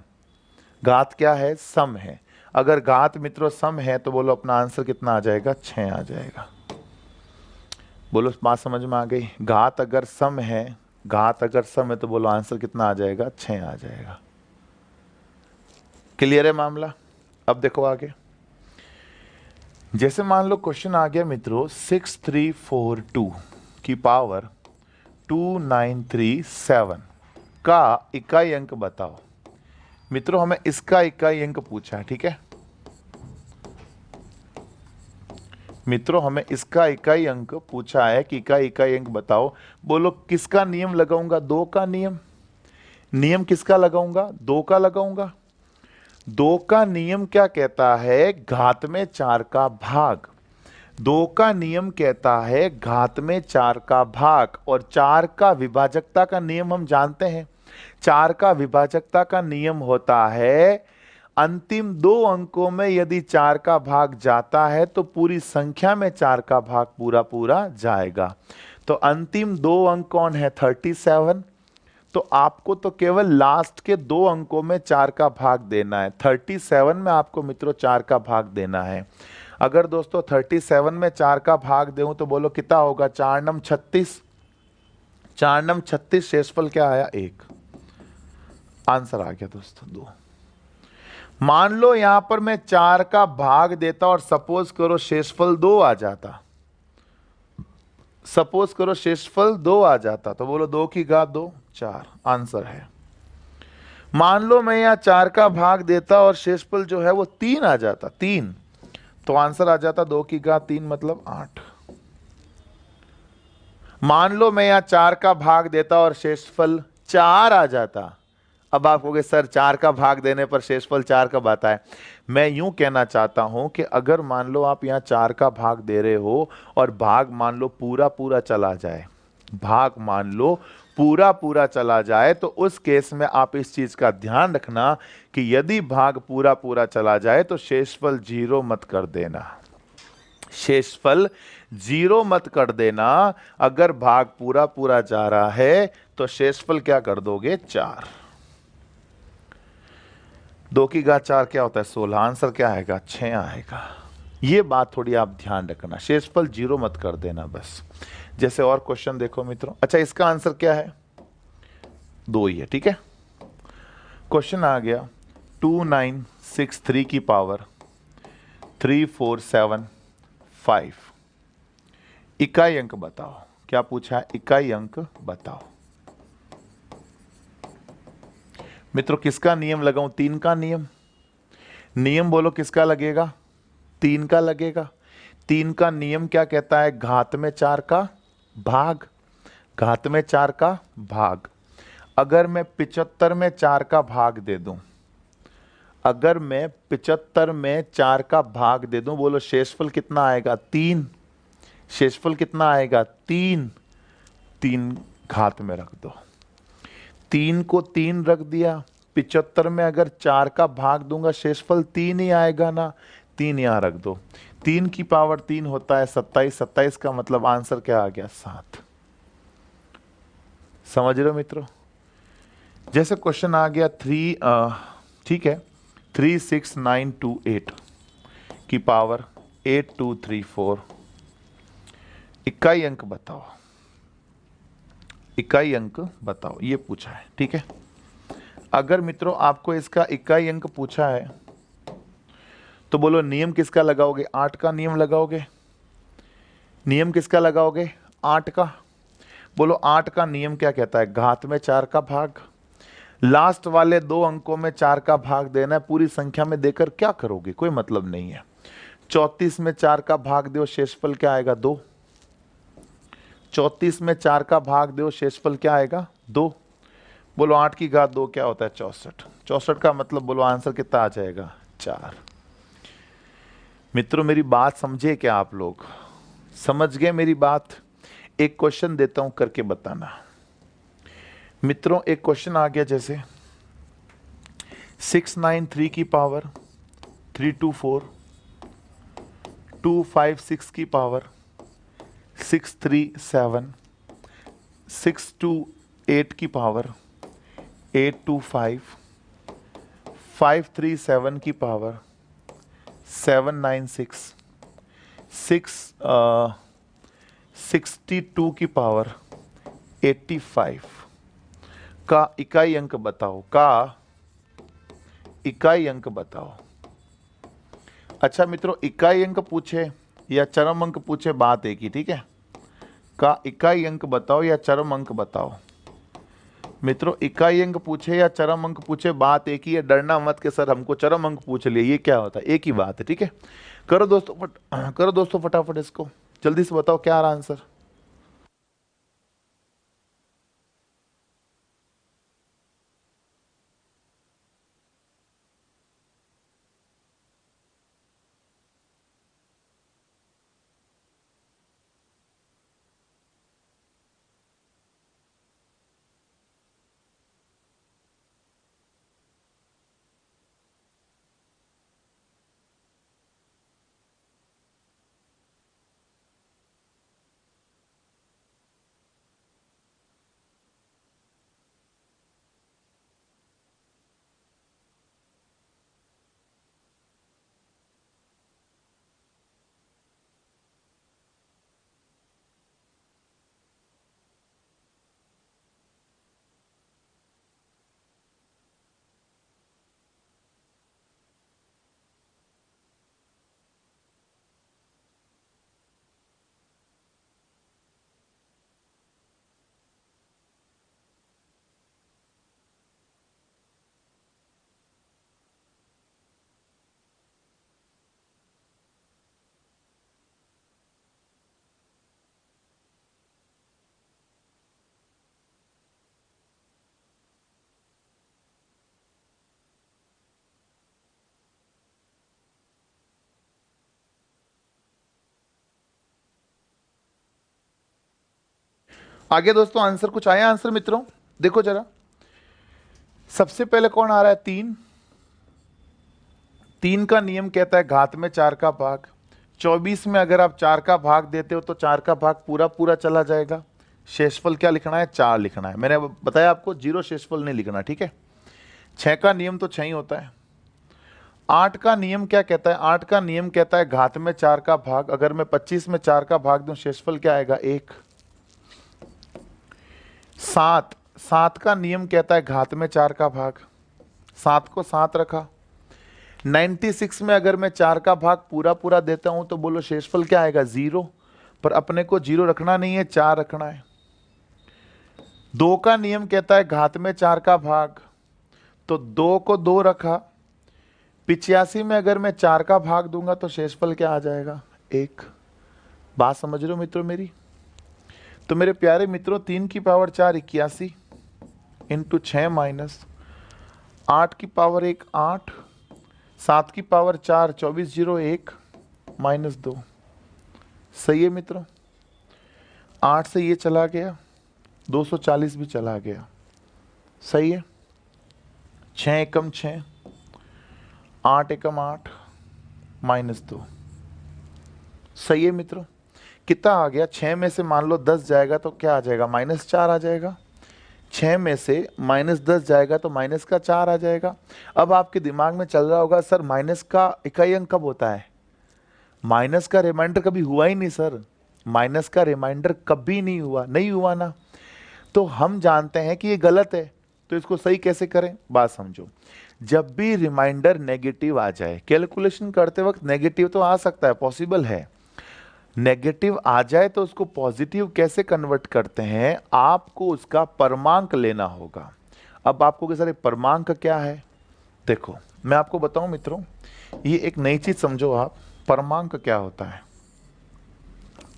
घात क्या है? सम है। अगर घात मित्रों सम है तो बोलो अपना आंसर कितना आ जाएगा? 6 आ जाएगा। बोलो बात समझ में आ गई। घात अगर सम है, घात अगर सम है तो बोलो आंसर कितना आ जाएगा, 6 आ जाएगा। क्लियर है मामला। अब देखो आगे, जैसे मान लो क्वेश्चन आ गया मित्रों 6342 की पावर 2937 का इकाई अंक बताओ। मित्रों हमें इसका इकाई अंक पूछा है, ठीक है मित्रों, हमें इसका इकाई अंक पूछा है कि इकाई अंक बताओ। बोलो किसका नियम लगाऊंगा, 2 का नियम। नियम किसका लगाऊंगा, 2 का लगाऊंगा। 2 का नियम क्या कहता है, घात में 4 का भाग। 2 का नियम कहता है घात में 4 का भाग, और 4 का विभाजकता का नियम हम जानते हैं। 4 का विभाजकता का नियम होता है अंतिम 2 अंकों में यदि 4 का भाग जाता है तो पूरी संख्या में 4 का भाग पूरा पूरा जाएगा। तो अंतिम 2 अंक कौन है, 37। तो आपको तो केवल लास्ट के 2 अंकों में 4 का भाग देना है। 37 में आपको मित्रों 4 का भाग देना है। अगर दोस्तों 37 में 4 का भाग दूं तो बोलो कितना होगा, 4 नम 36। 4 नम 36, शेषफल क्या आया, 1। आंसर आ गया दोस्तों 2। मान लो यहां पर मैं 4 का भाग देता और सपोज करो शेषफल 2 आ जाता। सपोज करो शेषफल 2 आ जाता तो बोलो 2 की घात 2, 4 आंसर है। मान लो मैं यहां 4 का भाग देता और शेषफल जो है वो 3 आ जाता, 3, तो आंसर आ जाता 2 की घात 3 मतलब 8। मान लो मैं यहां 4 का भाग देता और शेषफल 4 आ जाता। अब आप कहोगे सर 4 का भाग देने पर शेषफल 4 कब आता है। मैं यूं कहना चाहता हूं कि अगर मान लो आप यहां 4 का भाग दे रहे हो और भाग मान लो पूरा पूरा चला जाए, भाग मान लो पूरा पूरा चला जाए, तो उस केस में आप इस चीज का ध्यान रखना कि यदि भाग पूरा पूरा चला जाए तो शेषफल 0 मत कर देना। शेषफल 0 मत कर देना। अगर भाग पूरा पूरा जा रहा है तो शेषफल क्या कर दोगे, 4। 2 की घात 4 क्या होता है, 16। आंसर क्या आएगा, 6 आएगा। ये बात थोड़ी आप ध्यान रखना, शेषफल 0 मत कर देना बस। जैसे और क्वेश्चन देखो मित्रों। अच्छा इसका आंसर क्या है, 2 ही है, ठीक है। क्वेश्चन आ गया 2963 की पावर 3475 इकाई अंक बताओ। क्या पूछा है, इकाई अंक बताओ। मित्रों किसका नियम लगाऊं, 3 का नियम। नियम बोलो किसका लगेगा, 3 का लगेगा। 3 का नियम क्या कहता है, घात में 4 का भाग। घात में 4 का भाग। अगर मैं 75 में 4 का भाग दे दूं, अगर मैं 75 में 4 का भाग दे दूं, बोलो शेषफल कितना आएगा, 3। शेषफल कितना आएगा, 3। 3 घात में रख दो, 3 को 3 रख दिया। 75 में अगर 4 का भाग दूंगा शेषफल 3 ही आएगा ना, 3 यहां रख दो। 3 की पावर 3 होता है 27। 27 का मतलब आंसर क्या आ गया, 7। समझ रहे हो मित्रों। जैसे क्वेश्चन आ गया 3, ठीक है 36928 की पावर 8234 इकाई अंक बताओ। इकाई अंक बताओ, ये पूछा है, ठीक है। अगर मित्रों आपको इसका इकाई अंक पूछा है तो बोलो नियम किसका लगाओगे, 8 का नियम लगाओगे। नियम किसका लगाओगे, 8 का। बोलो 8 का नियम क्या कहता है, घात में 4 का भाग। लास्ट वाले 2 अंकों में 4 का भाग देना है, पूरी संख्या में देकर क्या करोगे, कोई मतलब नहीं है। 34 में 4 का भाग दो, शेषफल क्या आएगा, 2। 34 में 4 का भाग दो, शेषफल क्या आएगा, 2। बोलो 8 की घात 2 क्या होता है, 64। 64 का मतलब बोलो आंसर कितना आ जाएगा, 4। मित्रों मेरी बात समझे क्या आप लोग, समझ गए मेरी बात। एक क्वेश्चन देता हूं, करके बताना। मित्रों एक क्वेश्चन आ गया जैसे 693 की पावर 324, 256 की पावर 637, 628 की पावर 825, 537 की पावर 796, 62 की पावर 85 का इकाई अंक बताओ, का इकाई अंक बताओ। अच्छा मित्रों, इकाई अंक पूछे या चरम अंक पूछे, बात एक ही, ठीक है। का इकाई अंक बताओ या चरम अंक बताओ। मित्रों, इकाई अंक पूछे या चरम अंक पूछे, बात एक ही है। डरना मत कि सर हमको चरम अंक पूछ लिए, ये क्या होता है, एक ही बात है, ठीक है। करो दोस्तों करो दोस्तों फटाफट इसको, जल्दी से बताओ क्या आ रहा आंसर। आगे दोस्तों आंसर कुछ आया आंसर मित्रों, देखो जरा। सबसे पहले कौन आ रहा है, 3। 3 का नियम कहता है घात में 4 का भाग। 24 में अगर आप 4 का भाग देते हो तो 4 का भाग पूरा पूरा चला जाएगा। शेषफल क्या लिखना है, 4 लिखना है। मैंने बताया आपको जीरो शेषफल नहीं लिखना, ठीक है। 6 का नियम तो 6 ही होता है। 8 का नियम क्या कहता है, 8 का नियम कहता है घात में 4 का भाग। अगर मैं 25 में 4 का भाग दूं शेषफल क्या आएगा, 1। 7 का नियम कहता है घात में 4 का भाग। 7 को 7 रखा। 96 में अगर मैं 4 का भाग पूरा पूरा देता हूं तो बोलो शेषफल क्या आएगा, 0। पर अपने को 0 रखना नहीं है, 4 रखना है। 2 का नियम कहता है घात में 4 का भाग, तो 2 को 2 रखा। 85 में अगर मैं 4 का भाग दूंगा तो शेषफल क्या आ जाएगा, 1। बात समझ रहे हो मित्रों मेरी। तो मेरे प्यारे मित्रों 3 की पावर 4 81 इंटू 6 माइनस 8 की पावर 1 8, 7 की पावर 4 24 0 1 माइनस 2। सही है मित्रों। 8 से ये चला गया, 240 भी चला गया। सही है। 6 एकम 6, 8 एकम 8 माइनस 2। सही है मित्रों। कितना आ गया, 6 में से मान लो 10 जाएगा तो क्या आ जाएगा, -4 आ जाएगा। 6 में से -10 जाएगा तो माइनस का 4 आ जाएगा। अब आपके दिमाग में चल रहा होगा सर माइनस का इकाई अंक कब होता है, माइनस का रिमाइंडर कभी हुआ ही नहीं सर। माइनस का रिमाइंडर कभी नहीं हुआ, नहीं हुआ ना। तो हम जानते हैं कि ये गलत है, तो इसको सही कैसे करें, बात समझो। जब भी रिमाइंडर नेगेटिव आ जाए, कैलकुलेशन करते वक्त नेगेटिव तो आ सकता है, पॉसिबल है। नेगेटिव आ जाए तो उसको पॉजिटिव कैसे कन्वर्ट करते हैं, आपको उसका परमांक लेना होगा। अब आपको कि सर परमांक क्या है, देखो मैं आपको बताऊं मित्रों, ये एक नई चीज समझो आप। परमांक क्या होता है,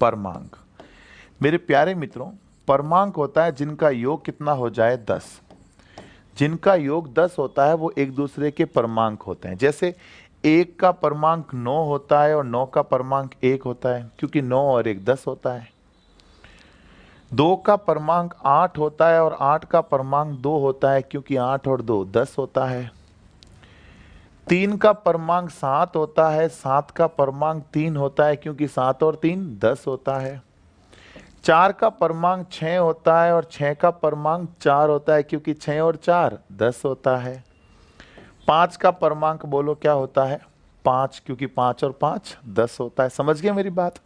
परमांक मेरे प्यारे मित्रों, परमांक होता है जिनका योग कितना हो जाए 10। जिनका योग 10 होता है वो एक दूसरे के परमांक होते हैं। जैसे 1 का परमांक 9 होता है और 9 का परमांक 1 होता है, क्योंकि 9 और 1 10 होता है। 2 का परमांक 8 होता है और 8 का परमांक 2 होता है, क्योंकि 8 और 2 10 होता है। 3 का परमांक 7 होता है, 7 का परमांक 3 होता है, क्योंकि 7 और 3 10 होता है। 4 का परमांक 6 होता है और 6 का परमांक 4 होता है, क्योंकि 6 और 4 10 होता है। 5 का परमांक बोलो क्या होता है, 5, क्योंकि 5 और 5 10 होता है। समझ गए मेरी बात।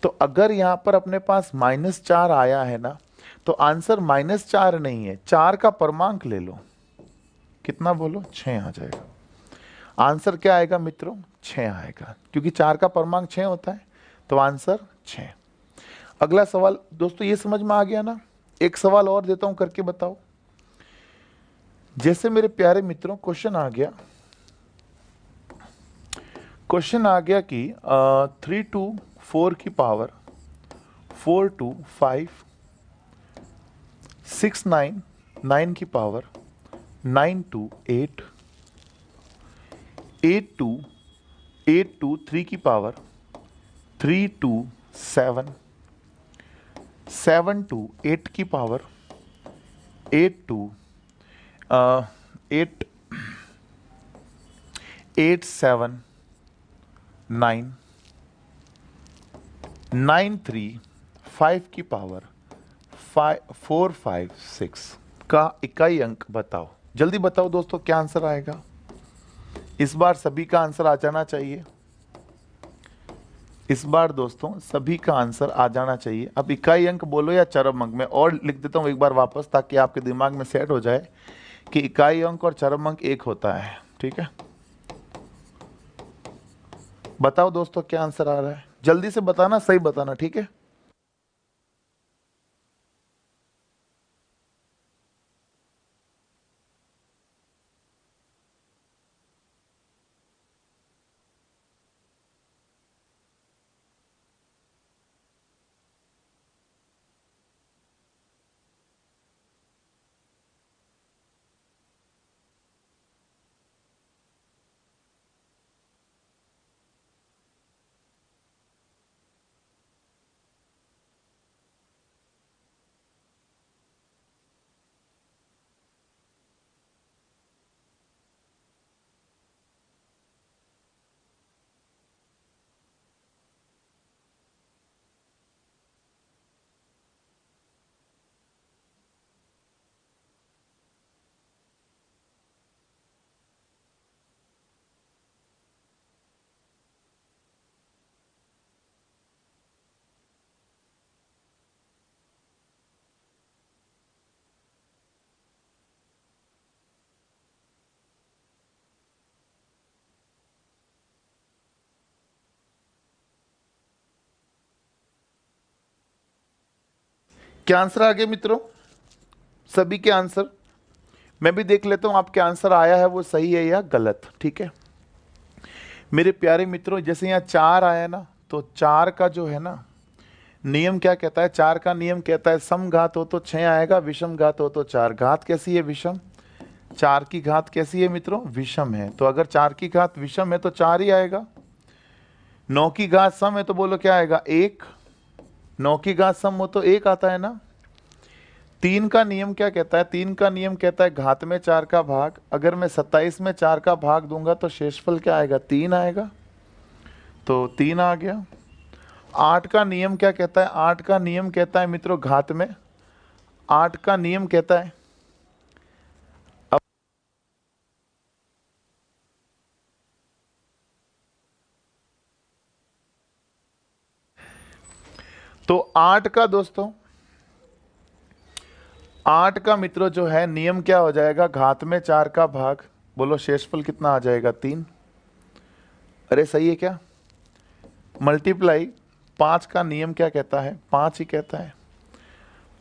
तो अगर यहां पर अपने पास -4 आया है ना, तो आंसर -4 नहीं है, 4 का परमांक ले लो, कितना बोलो, 6 आ जाएगा। आंसर क्या आएगा मित्रों, 6 आएगा, क्योंकि 4 का परमांक 6 होता है, तो आंसर 6। अगला सवाल दोस्तों, ये समझ में आ गया ना। एक सवाल और देता हूं, करके बताओ। जैसे मेरे प्यारे मित्रों क्वेश्चन आ गया, कि 3 to 4 की पावर 4 to 5, 6 9, 9 की पावर 9 to 8, 8 to 3 की पावर 3 to 7, 7 to 8 की पावर 8 to 8, 8 7 9, 9 3, 5 की पावर 4 5 6 का इकाई अंक बताओ। जल्दी बताओ दोस्तों, क्या आंसर आएगा। इस बार सभी का आंसर आ जाना चाहिए, इस बार दोस्तों सभी का आंसर आ जाना चाहिए। अब इकाई अंक बोलो या चरम अंक, में और लिख देता हूं एक बार वापस, ताकि आपके दिमाग में सेट हो जाए कि इकाई अंक और चरम अंक एक होता है, ठीक है। बताओ दोस्तों क्या आंसर आ रहा है, जल्दी से बताना, सही बताना, ठीक है। क्या आंसर आ गया मित्रों, सभी के आंसर। मैं भी देख लेता हूं आपके आंसर आया है वो सही है या गलत, ठीक है। मेरे प्यारे मित्रों, जैसे यहाँ 4 आया ना, तो 4 का जो है ना नियम क्या कहता है, 4 का नियम कहता है सम घात हो तो 6 आएगा, विषम घात हो तो 4। घात कैसी है, विषम। 4 की घात कैसी है मित्रों, विषम है, तो अगर 4 की घात विषम है तो 4 ही आएगा। 9 की घात सम है तो बोलो क्या आएगा, 1। 9 की घात सम हो तो 1 आता है ना। 3 का नियम क्या कहता है, 3 का नियम कहता है घात में 4 का भाग। अगर मैं 27 में 4 का भाग दूंगा तो शेषफल क्या आएगा, 3 आएगा, तो 3 आ गया। 8 का नियम क्या कहता है, 8 का नियम कहता है मित्रों घात में, 8 का नियम कहता है, तो 8 का दोस्तों, 8 का मित्रों जो है नियम क्या हो जाएगा, घात में 4 का भाग। बोलो शेषफल कितना आ जाएगा, 3। अरे सही है क्या, मल्टीप्लाई 5 का नियम क्या कहता है, 5 ही कहता है।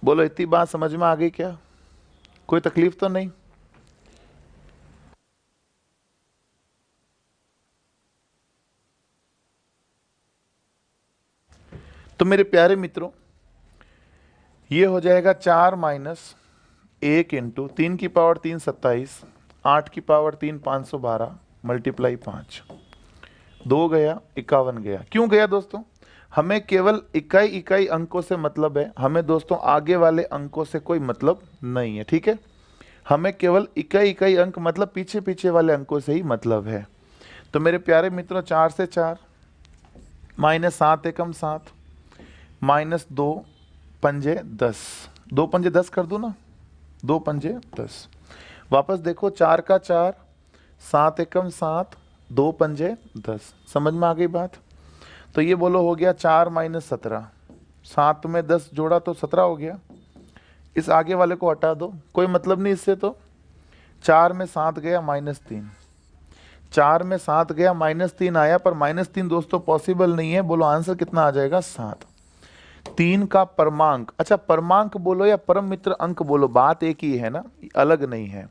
बोलो इतनी बात समझ में आ गई क्या, कोई तकलीफ तो नहीं। तो मेरे प्यारे मित्रों, ये हो जाएगा 4 माइनस 1 इंटू 3 की पावर 3 27, 8 की पावर 3 512, मल्टीप्लाई 5, 2 गया 51 गया। क्यों गया दोस्तों, हमें केवल इकाई इकाई अंकों से मतलब है, हमें दोस्तों आगे वाले अंकों से कोई मतलब नहीं है, ठीक है। हमें केवल इकाई इकाई अंक मतलब पीछे पीछे वाले अंकों से ही मतलब है। तो मेरे प्यारे मित्रों, 4 से 4 माइनस 7 एकम 7 माइनस 2 पंजे 10, 2 पंजे 10 कर दूं ना, 2 पंजे 10। वापस देखो, 4 का 4, 7 एकम 7, 2 पंजे 10। समझ में आ गई बात। तो ये बोलो हो गया 4 माइनस 17, 7 में 10 जोड़ा तो 17 हो गया। इस आगे वाले को हटा दो, कोई मतलब नहीं इससे। तो 4 में 7 गया -3, 4 में 7 गया -3 आया, पर -3 दोस्तों पॉसिबल नहीं है। बोलो आंसर कितना आ जाएगा? 7। 3 का परमांक, अच्छा परमांक बोलो या परम मित्र अंक बोलो, बात एक ही है ना, अलग नहीं है।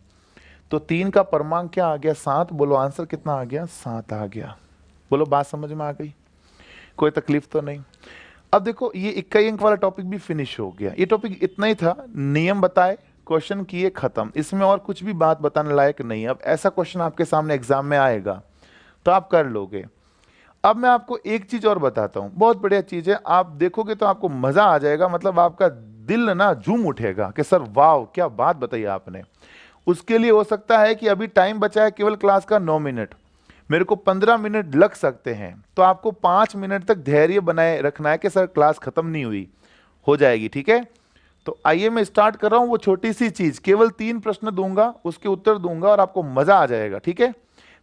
तो 3 का परमांक क्या आ गया? 7। बोलो आंसर कितना आ गया? 7 आ गया। बोलो बात समझ में आ गई? कोई तकलीफ तो नहीं? अब देखो ये इक्कीस अंक वाला टॉपिक भी फिनिश हो गया। ये टॉपिक इतना ही था, नियम बताए, क्वेश्चन किए, खत्म। इसमें और कुछ भी बात बताने लायक नहीं। अब ऐसा क्वेश्चन आपके सामने एग्जाम में आएगा तो आप कर लोगे। अब मैं आपको एक चीज और बताता हूं, बहुत बढ़िया चीज है, आप देखोगे तो आपको मजा आ जाएगा, मतलब आपका दिल ना झूम उठेगा कि सर वाह क्या बात बताई आपने। उसके लिए हो सकता है कि अभी टाइम बचा है केवल क्लास का 9 मिनट, मेरे को 15 मिनट लग सकते हैं, तो आपको 5 मिनट तक धैर्य बनाए रखना है कि सर क्लास खत्म नहीं हुई, हो जाएगी, ठीक है। तो आइए मैं स्टार्ट कर रहा हूं। वो छोटी सी चीज, केवल 3 प्रश्न दूंगा, उसके उत्तर दूंगा और आपको मजा आ जाएगा, ठीक है।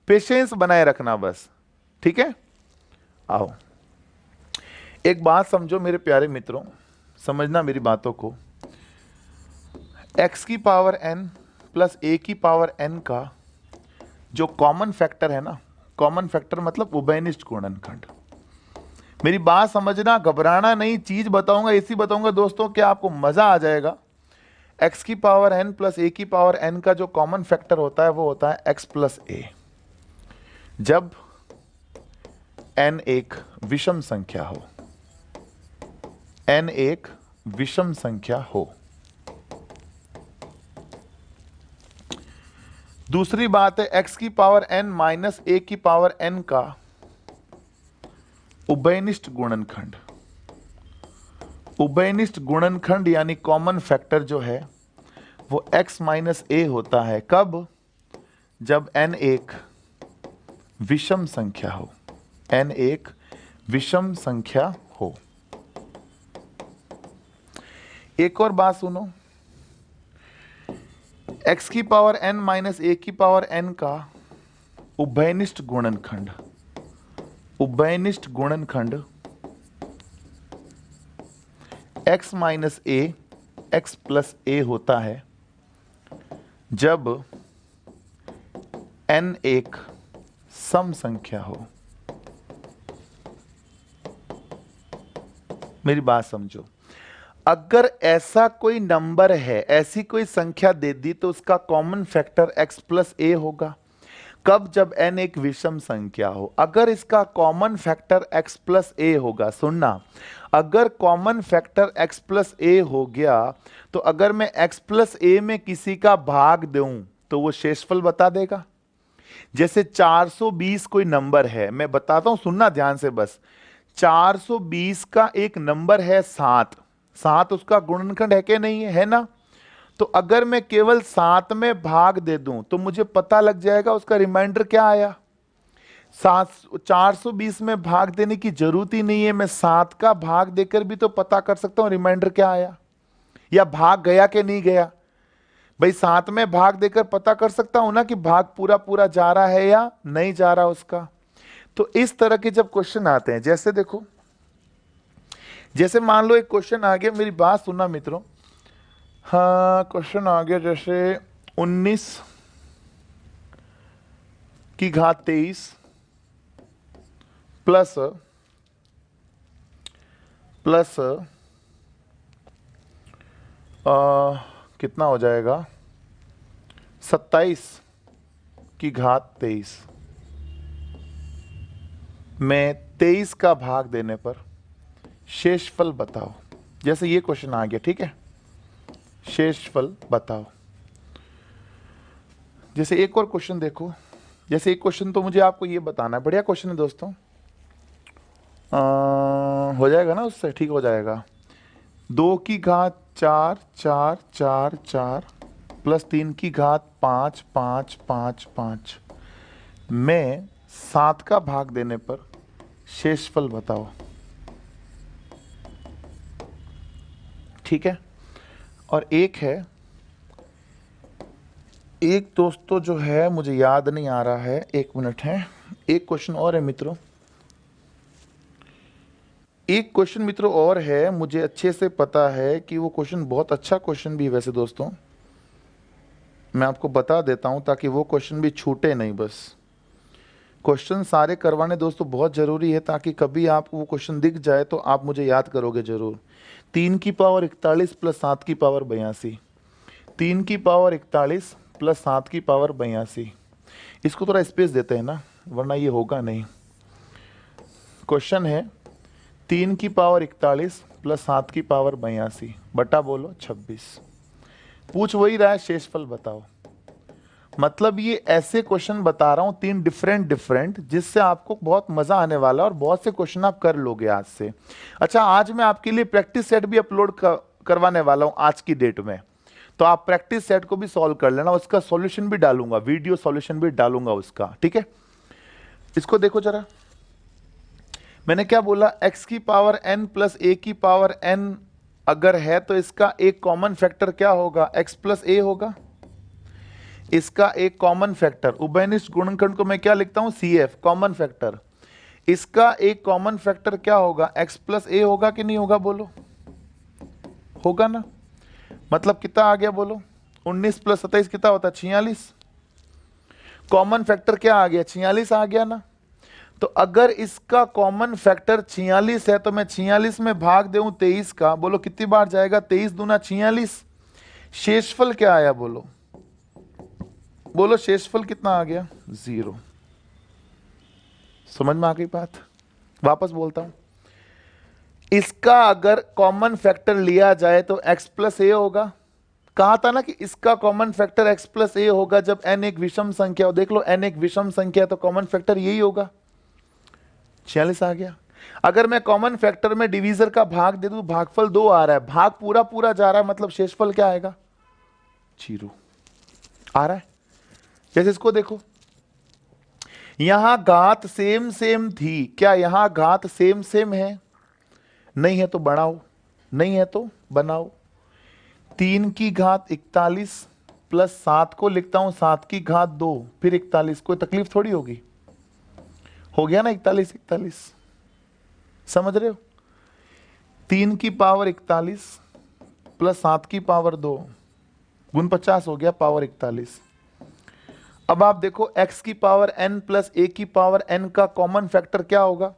पेशेंस बनाए रखना बस, ठीक है। आओ एक बात समझो मेरे प्यारे मित्रों, समझना मेरी बातों को। x की पावर n प्लस a की पावर n का जो कॉमन फैक्टर है ना, कॉमन फैक्टर मतलब उभयनिष्ठ गुणनखंड। मेरी बात समझना, घबराना नहीं, चीज बताऊंगा, ऐसी बताऊंगा दोस्तों कि आपको मजा आ जाएगा। x की पावर n प्लस a की पावर n का जो कॉमन फैक्टर होता है वो होता है x प्लस a। जब n एक विषम संख्या हो, n एक विषम संख्या हो। दूसरी बात है x की पावर n माइनस a की पावर n का उभयनिष्ठ गुणनखंड। उभयनिष्ठ गुणनखंड यानी कॉमन फैक्टर जो है वो x माइनस a होता है। कब? जब n एक विषम संख्या हो, n एक विषम संख्या हो। एक और बात सुनो, x की पावर n माइनस a की पावर n का उभयनिष्ठ गुणनखंड, उभयनिष्ठ गुणनखंड x minus a x plus a होता है जब n एक सम संख्या हो। मेरी बात समझो, अगर ऐसा कोई नंबर है, ऐसी कोई संख्या दे दी तो उसका common factor x plus a होगा। कब? जब n एक विषम संख्या हो। अगर इसका common factor x plus a होगा, सुनना, अगर common factor x plus a हो गया तो अगर मैं x प्लस a में किसी का भाग दूं तो वो शेषफल बता देगा। जैसे 420 कोई नंबर है, मैं बताता हूं, सुनना ध्यान से बस। 420 का एक नंबर है 7, 7 उसका गुणनखंड है कि नहीं है? है ना। तो अगर मैं केवल 7 में भाग दे दूं तो मुझे पता लग जाएगा उसका रिमाइंडर क्या आया। 420 में भाग देने की जरूरत ही नहीं है, मैं 7 का भाग देकर भी तो पता कर सकता हूं रिमाइंडर क्या आया, या भाग गया कि नहीं गया। भाई 7 में भाग देकर पता कर सकता हूं ना कि भाग पूरा पूरा जा रहा है या नहीं जा रहा उसका। तो इस तरह के जब क्वेश्चन आते हैं, जैसे देखो, जैसे मान लो एक क्वेश्चन आ गया, मेरी बात सुनना मित्रों। हाँ क्वेश्चन आ गया जैसे 19 की घात 23 प्लस कितना हो जाएगा, 27 की घात 23 में 23 का भाग देने पर शेषफल बताओ। जैसे ये क्वेश्चन आ गया, ठीक है, शेषफल बताओ। जैसे एक और क्वेश्चन देखो, जैसे एक क्वेश्चन तो मुझे आपको ये बताना है, बढ़िया क्वेश्चन है दोस्तों, हो जाएगा ना, उससे ठीक हो जाएगा। 2 की घात 4 4 4 4 प्लस 3 की घात 5 5 5 5 में 7 का भाग देने पर शेषफल बताओ। ठीक है। और एक है, एक दोस्तों जो है मुझे याद नहीं आ रहा है, 1 मिनट है, एक क्वेश्चन और है मित्रों। एक क्वेश्चन मित्रों और है, मुझे अच्छे से पता है कि वो क्वेश्चन बहुत अच्छा क्वेश्चन भी है वैसे दोस्तों, मैं आपको बता देता हूं ताकि वो क्वेश्चन भी छूटे नहीं। बस क्वेश्चन सारे करवाने दोस्तों बहुत ज़रूरी है ताकि कभी आपको वो क्वेश्चन दिख जाए तो आप मुझे याद करोगे ज़रूर। 3 की पावर 41 प्लस 7 की पावर 82, 3 की पावर 41 प्लस 7 की पावर 82। इसको थोड़ा स्पेस देते हैं ना, वरना ये होगा नहीं। क्वेश्चन है 3 की पावर 41 प्लस 7 की पावर 82 बटा बोलो 26। पूछ वही रहा है, शेषफल बताओ। मतलब ये ऐसे क्वेश्चन बता रहा हूं 3 डिफरेंट जिससे आपको बहुत मजा आने वाला है और बहुत से क्वेश्चन आप कर लोगे आज से। अच्छा, आज मैं आपके लिए प्रैक्टिस सेट भी अपलोड करवाने वाला हूं आज की डेट में, तो आप प्रैक्टिस सेट को भी सॉल्व कर लेना, उसका सॉल्यूशन भी डालूंगा, वीडियो सॉल्यूशन भी डालूंगा उसका, ठीक है। इसको देखो जरा, मैंने क्या बोला, x की पावर n प्लस a की पावर n अगर है तो इसका एक कॉमन फैक्टर क्या होगा, x प्लस a होगा। इसका एक कॉमन फैक्टर, उभयनिष्ठ गुणनखंड को मैं क्या लिखता हूं, CF कॉमन फैक्टर। इसका एक कॉमन फैक्टर क्या होगा, x प्लस a होगा कि नहीं होगा, बोलो होगा ना। मतलब कितना आ गया बोलो, 19 प्लस 27 कितना होता है, 46। कॉमन फैक्टर क्या आ गया, 46 आ गया ना। तो अगर इसका कॉमन फैक्टर 46 है तो मैं 46 में भाग दूं 23 का, बोलो कितनी बार जाएगा, 23 दूना 46। शेषफल क्या आया बोलो, बोलो शेषफल कितना आ गया, 0। समझ में आ गई बात। वापस बोलता हूं, इसका अगर कॉमन फैक्टर लिया जाए तो x प्लस ए होगा। कहा था ना कि इसका कॉमन फैक्टर x प्लस ए होगा जब n एक विषम संख्या हो। देख लो n एक विषम संख्या है तो कॉमन फैक्टर यही होगा, 46 आ गया। अगर मैं कॉमन फैक्टर में डिवीजर का भाग दे दूं, भागफल 2 आ रहा है, भाग पूरा पूरा जा रहा है, मतलब शेषफल क्या आएगा, 0 आ रहा है। जैसे इसको देखो, यहां घात सेम सेम थी, क्या यहां घात सेम सेम है, नहीं है तो बढ़ाओ, नहीं है तो बनाओ। 3 की घात 41 प्लस 7 को लिखता हूं 7 की घात 2 फिर 41, कोई तकलीफ थोड़ी होगी, हो गया ना 41 41, समझ रहे हो। 3 की पावर 41 प्लस 7 की पावर 2 गुण 50 हो गया पावर 41। अब आप देखो x की पावर n प्लस a की पावर n का कॉमन फैक्टर क्या होगा,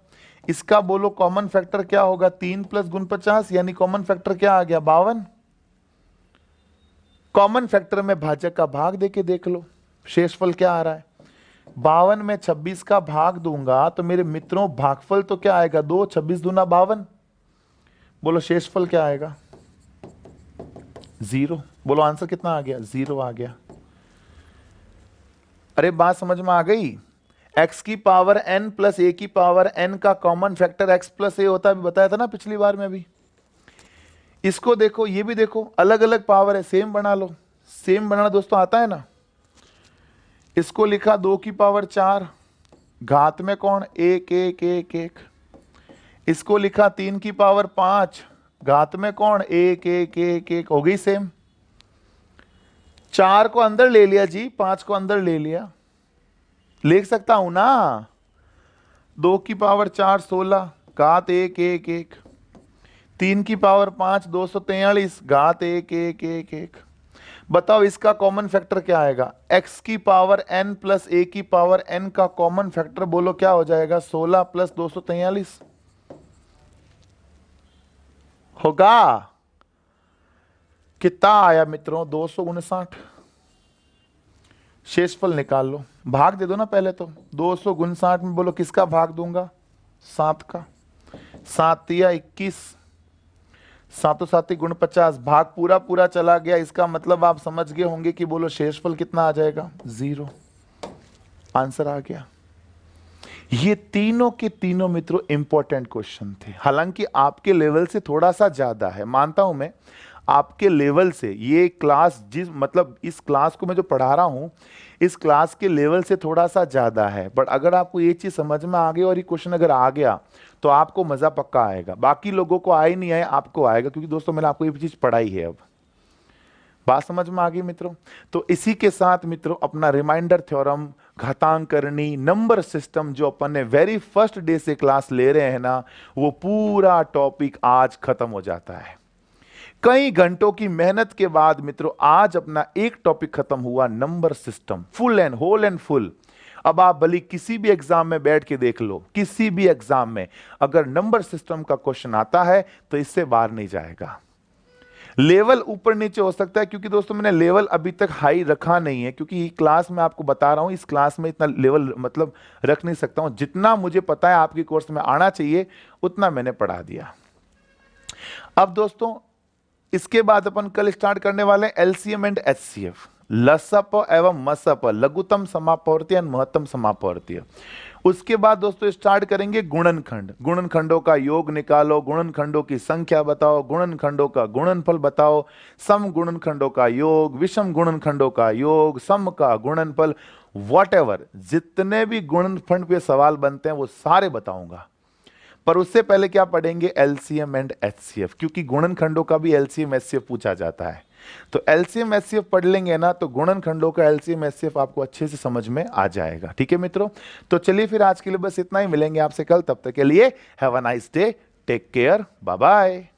इसका बोलो कॉमन फैक्टर क्या होगा, 3 प्लस गुण 50, यानी कॉमन फैक्टर क्या आ गया, 52। कॉमन फैक्टर में भाजक का भाग देके देख लो, शेषफल क्या आ रहा है, 52 में 26 का भाग दूंगा तो मेरे मित्रों भागफल तो क्या आएगा, 2, 26 दूना 52। बोलो शेषफल क्या आएगा, 0। बोलो आंसर कितना आ गया, 0 आ गया। अरे बात समझ में आ गई। x की पावर n प्लस a की पावर n का common factor x plus a होता है, बताया था ना पिछली बार में भी। इसको देखो, ये भी देखो, अलग अलग पावर है, सेम बना लो। सेम बनाना दोस्तों आता है ना। इसको लिखा 2 की पावर 4, घात में कौन, 1 1 1 1। इसको लिखा 3 की पावर 5, घात में कौन, 1 1 1 1, हो गई सेम। 4 को अंदर ले लिया जी, 5 को अंदर ले लिया, लिख सकता हूं ना। 2 की पावर 4 16, घात 1 1 1। 3 की पावर 5 243, घात 1 1 1 1। बताओ इसका कॉमन फैक्टर क्या आएगा, x की पावर n प्लस a की पावर n का कॉमन फैक्टर बोलो क्या हो जाएगा, 16 प्लस 243 होगा। कितना आया मित्रों, 259। शेषफल निकाल लो, भाग दे दो ना पहले तो। 259 में बोलो किसका भाग दूंगा, 7 का। 7 या 21, 7 7 गुण 50, भाग पूरा पूरा चला गया, इसका मतलब आप समझ गए होंगे कि बोलो शेषफल कितना आ जाएगा, 0। आंसर आ गया। ये तीनों के तीनों मित्रों इंपॉर्टेंट क्वेश्चन थे, हालांकि आपके लेवल से थोड़ा सा ज्यादा है, मानता हूं मैं। आपके लेवल से ये क्लास, जिस मतलब इस क्लास को मैं जो पढ़ा रहा हूं, इस क्लास के लेवल से थोड़ा सा ज्यादा है, बट अगर आपको ये चीज समझ में आ गई और ये क्वेश्चन अगर आ गया तो आपको मजा पक्का आएगा। बाकी लोगों को आए नहीं आए, आपको आएगा, क्योंकि दोस्तों मैंने आपको ये चीज पढ़ाई है। अब बात समझ में आ गई मित्रों। तो इसी के साथ मित्रों अपना रिमाइंडर थ्योरम, घातांकरणी, नंबर सिस्टम जो अपन ने वेरी फर्स्ट डे से क्लास ले रहे हैं ना, वो पूरा टॉपिक आज खत्म हो जाता है। कई घंटों की मेहनत के बाद मित्रों आज अपना एक टॉपिक खत्म हुआ, number system, full and whole and full. अब आप भले किसी भी एग्जाम में बैठ के देख लो, किसी भी एग्जाम में अगर नंबर सिस्टम का क्वेश्चन आता है तो इससे बाहर नहीं जाएगा। लेवल ऊपर नीचे हो सकता है, क्योंकि दोस्तों मैंने लेवल अभी तक हाई रखा नहीं है, क्योंकि क्लास में आपको बता रहा हूं, इस क्लास में इतना लेवल मतलब रख नहीं सकता हूं। जितना मुझे पता है आपके कोर्स में आना चाहिए उतना मैंने पढ़ा दिया। अब दोस्तों इसके बाद अपन कल स्टार्ट करने वाले हैं एलसीएम एंड एचसीएफ, लसप एवं मसप, लघुत्तम समापवर्ती एवं महत्तम समापवर्ती। उसके बाद दोस्तों स्टार्ट करेंगे गुणनखंड, गुणनखंडों का योग निकालो, गुणनखंडों की संख्या बताओ, गुणनखंडों का गुणनफल बताओ, सम गुणनखंडों का योग, विषम गुणनखंडों का योग, सम का गुणनफल, वॉटएवर जितने भी गुणनखंड पे सवाल बनते हैं वो सारे बताऊंगा। पर उससे पहले क्या पढ़ेंगे, एलसीएम एंड एचसीएफ, क्योंकि गुणनखंडों का भी एलसीएम एचसीएफ पूछा जाता है। तो एलसीएम एचसीएफ पढ़ लेंगे ना तो गुणनखंडों का एलसीएम एचसीएफ आपको अच्छे से समझ में आ जाएगा। ठीक है मित्रों, तो चलिए फिर आज के लिए बस इतना ही, मिलेंगे आपसे कल, तब तक के लिए have a nice day, take care, bye bye.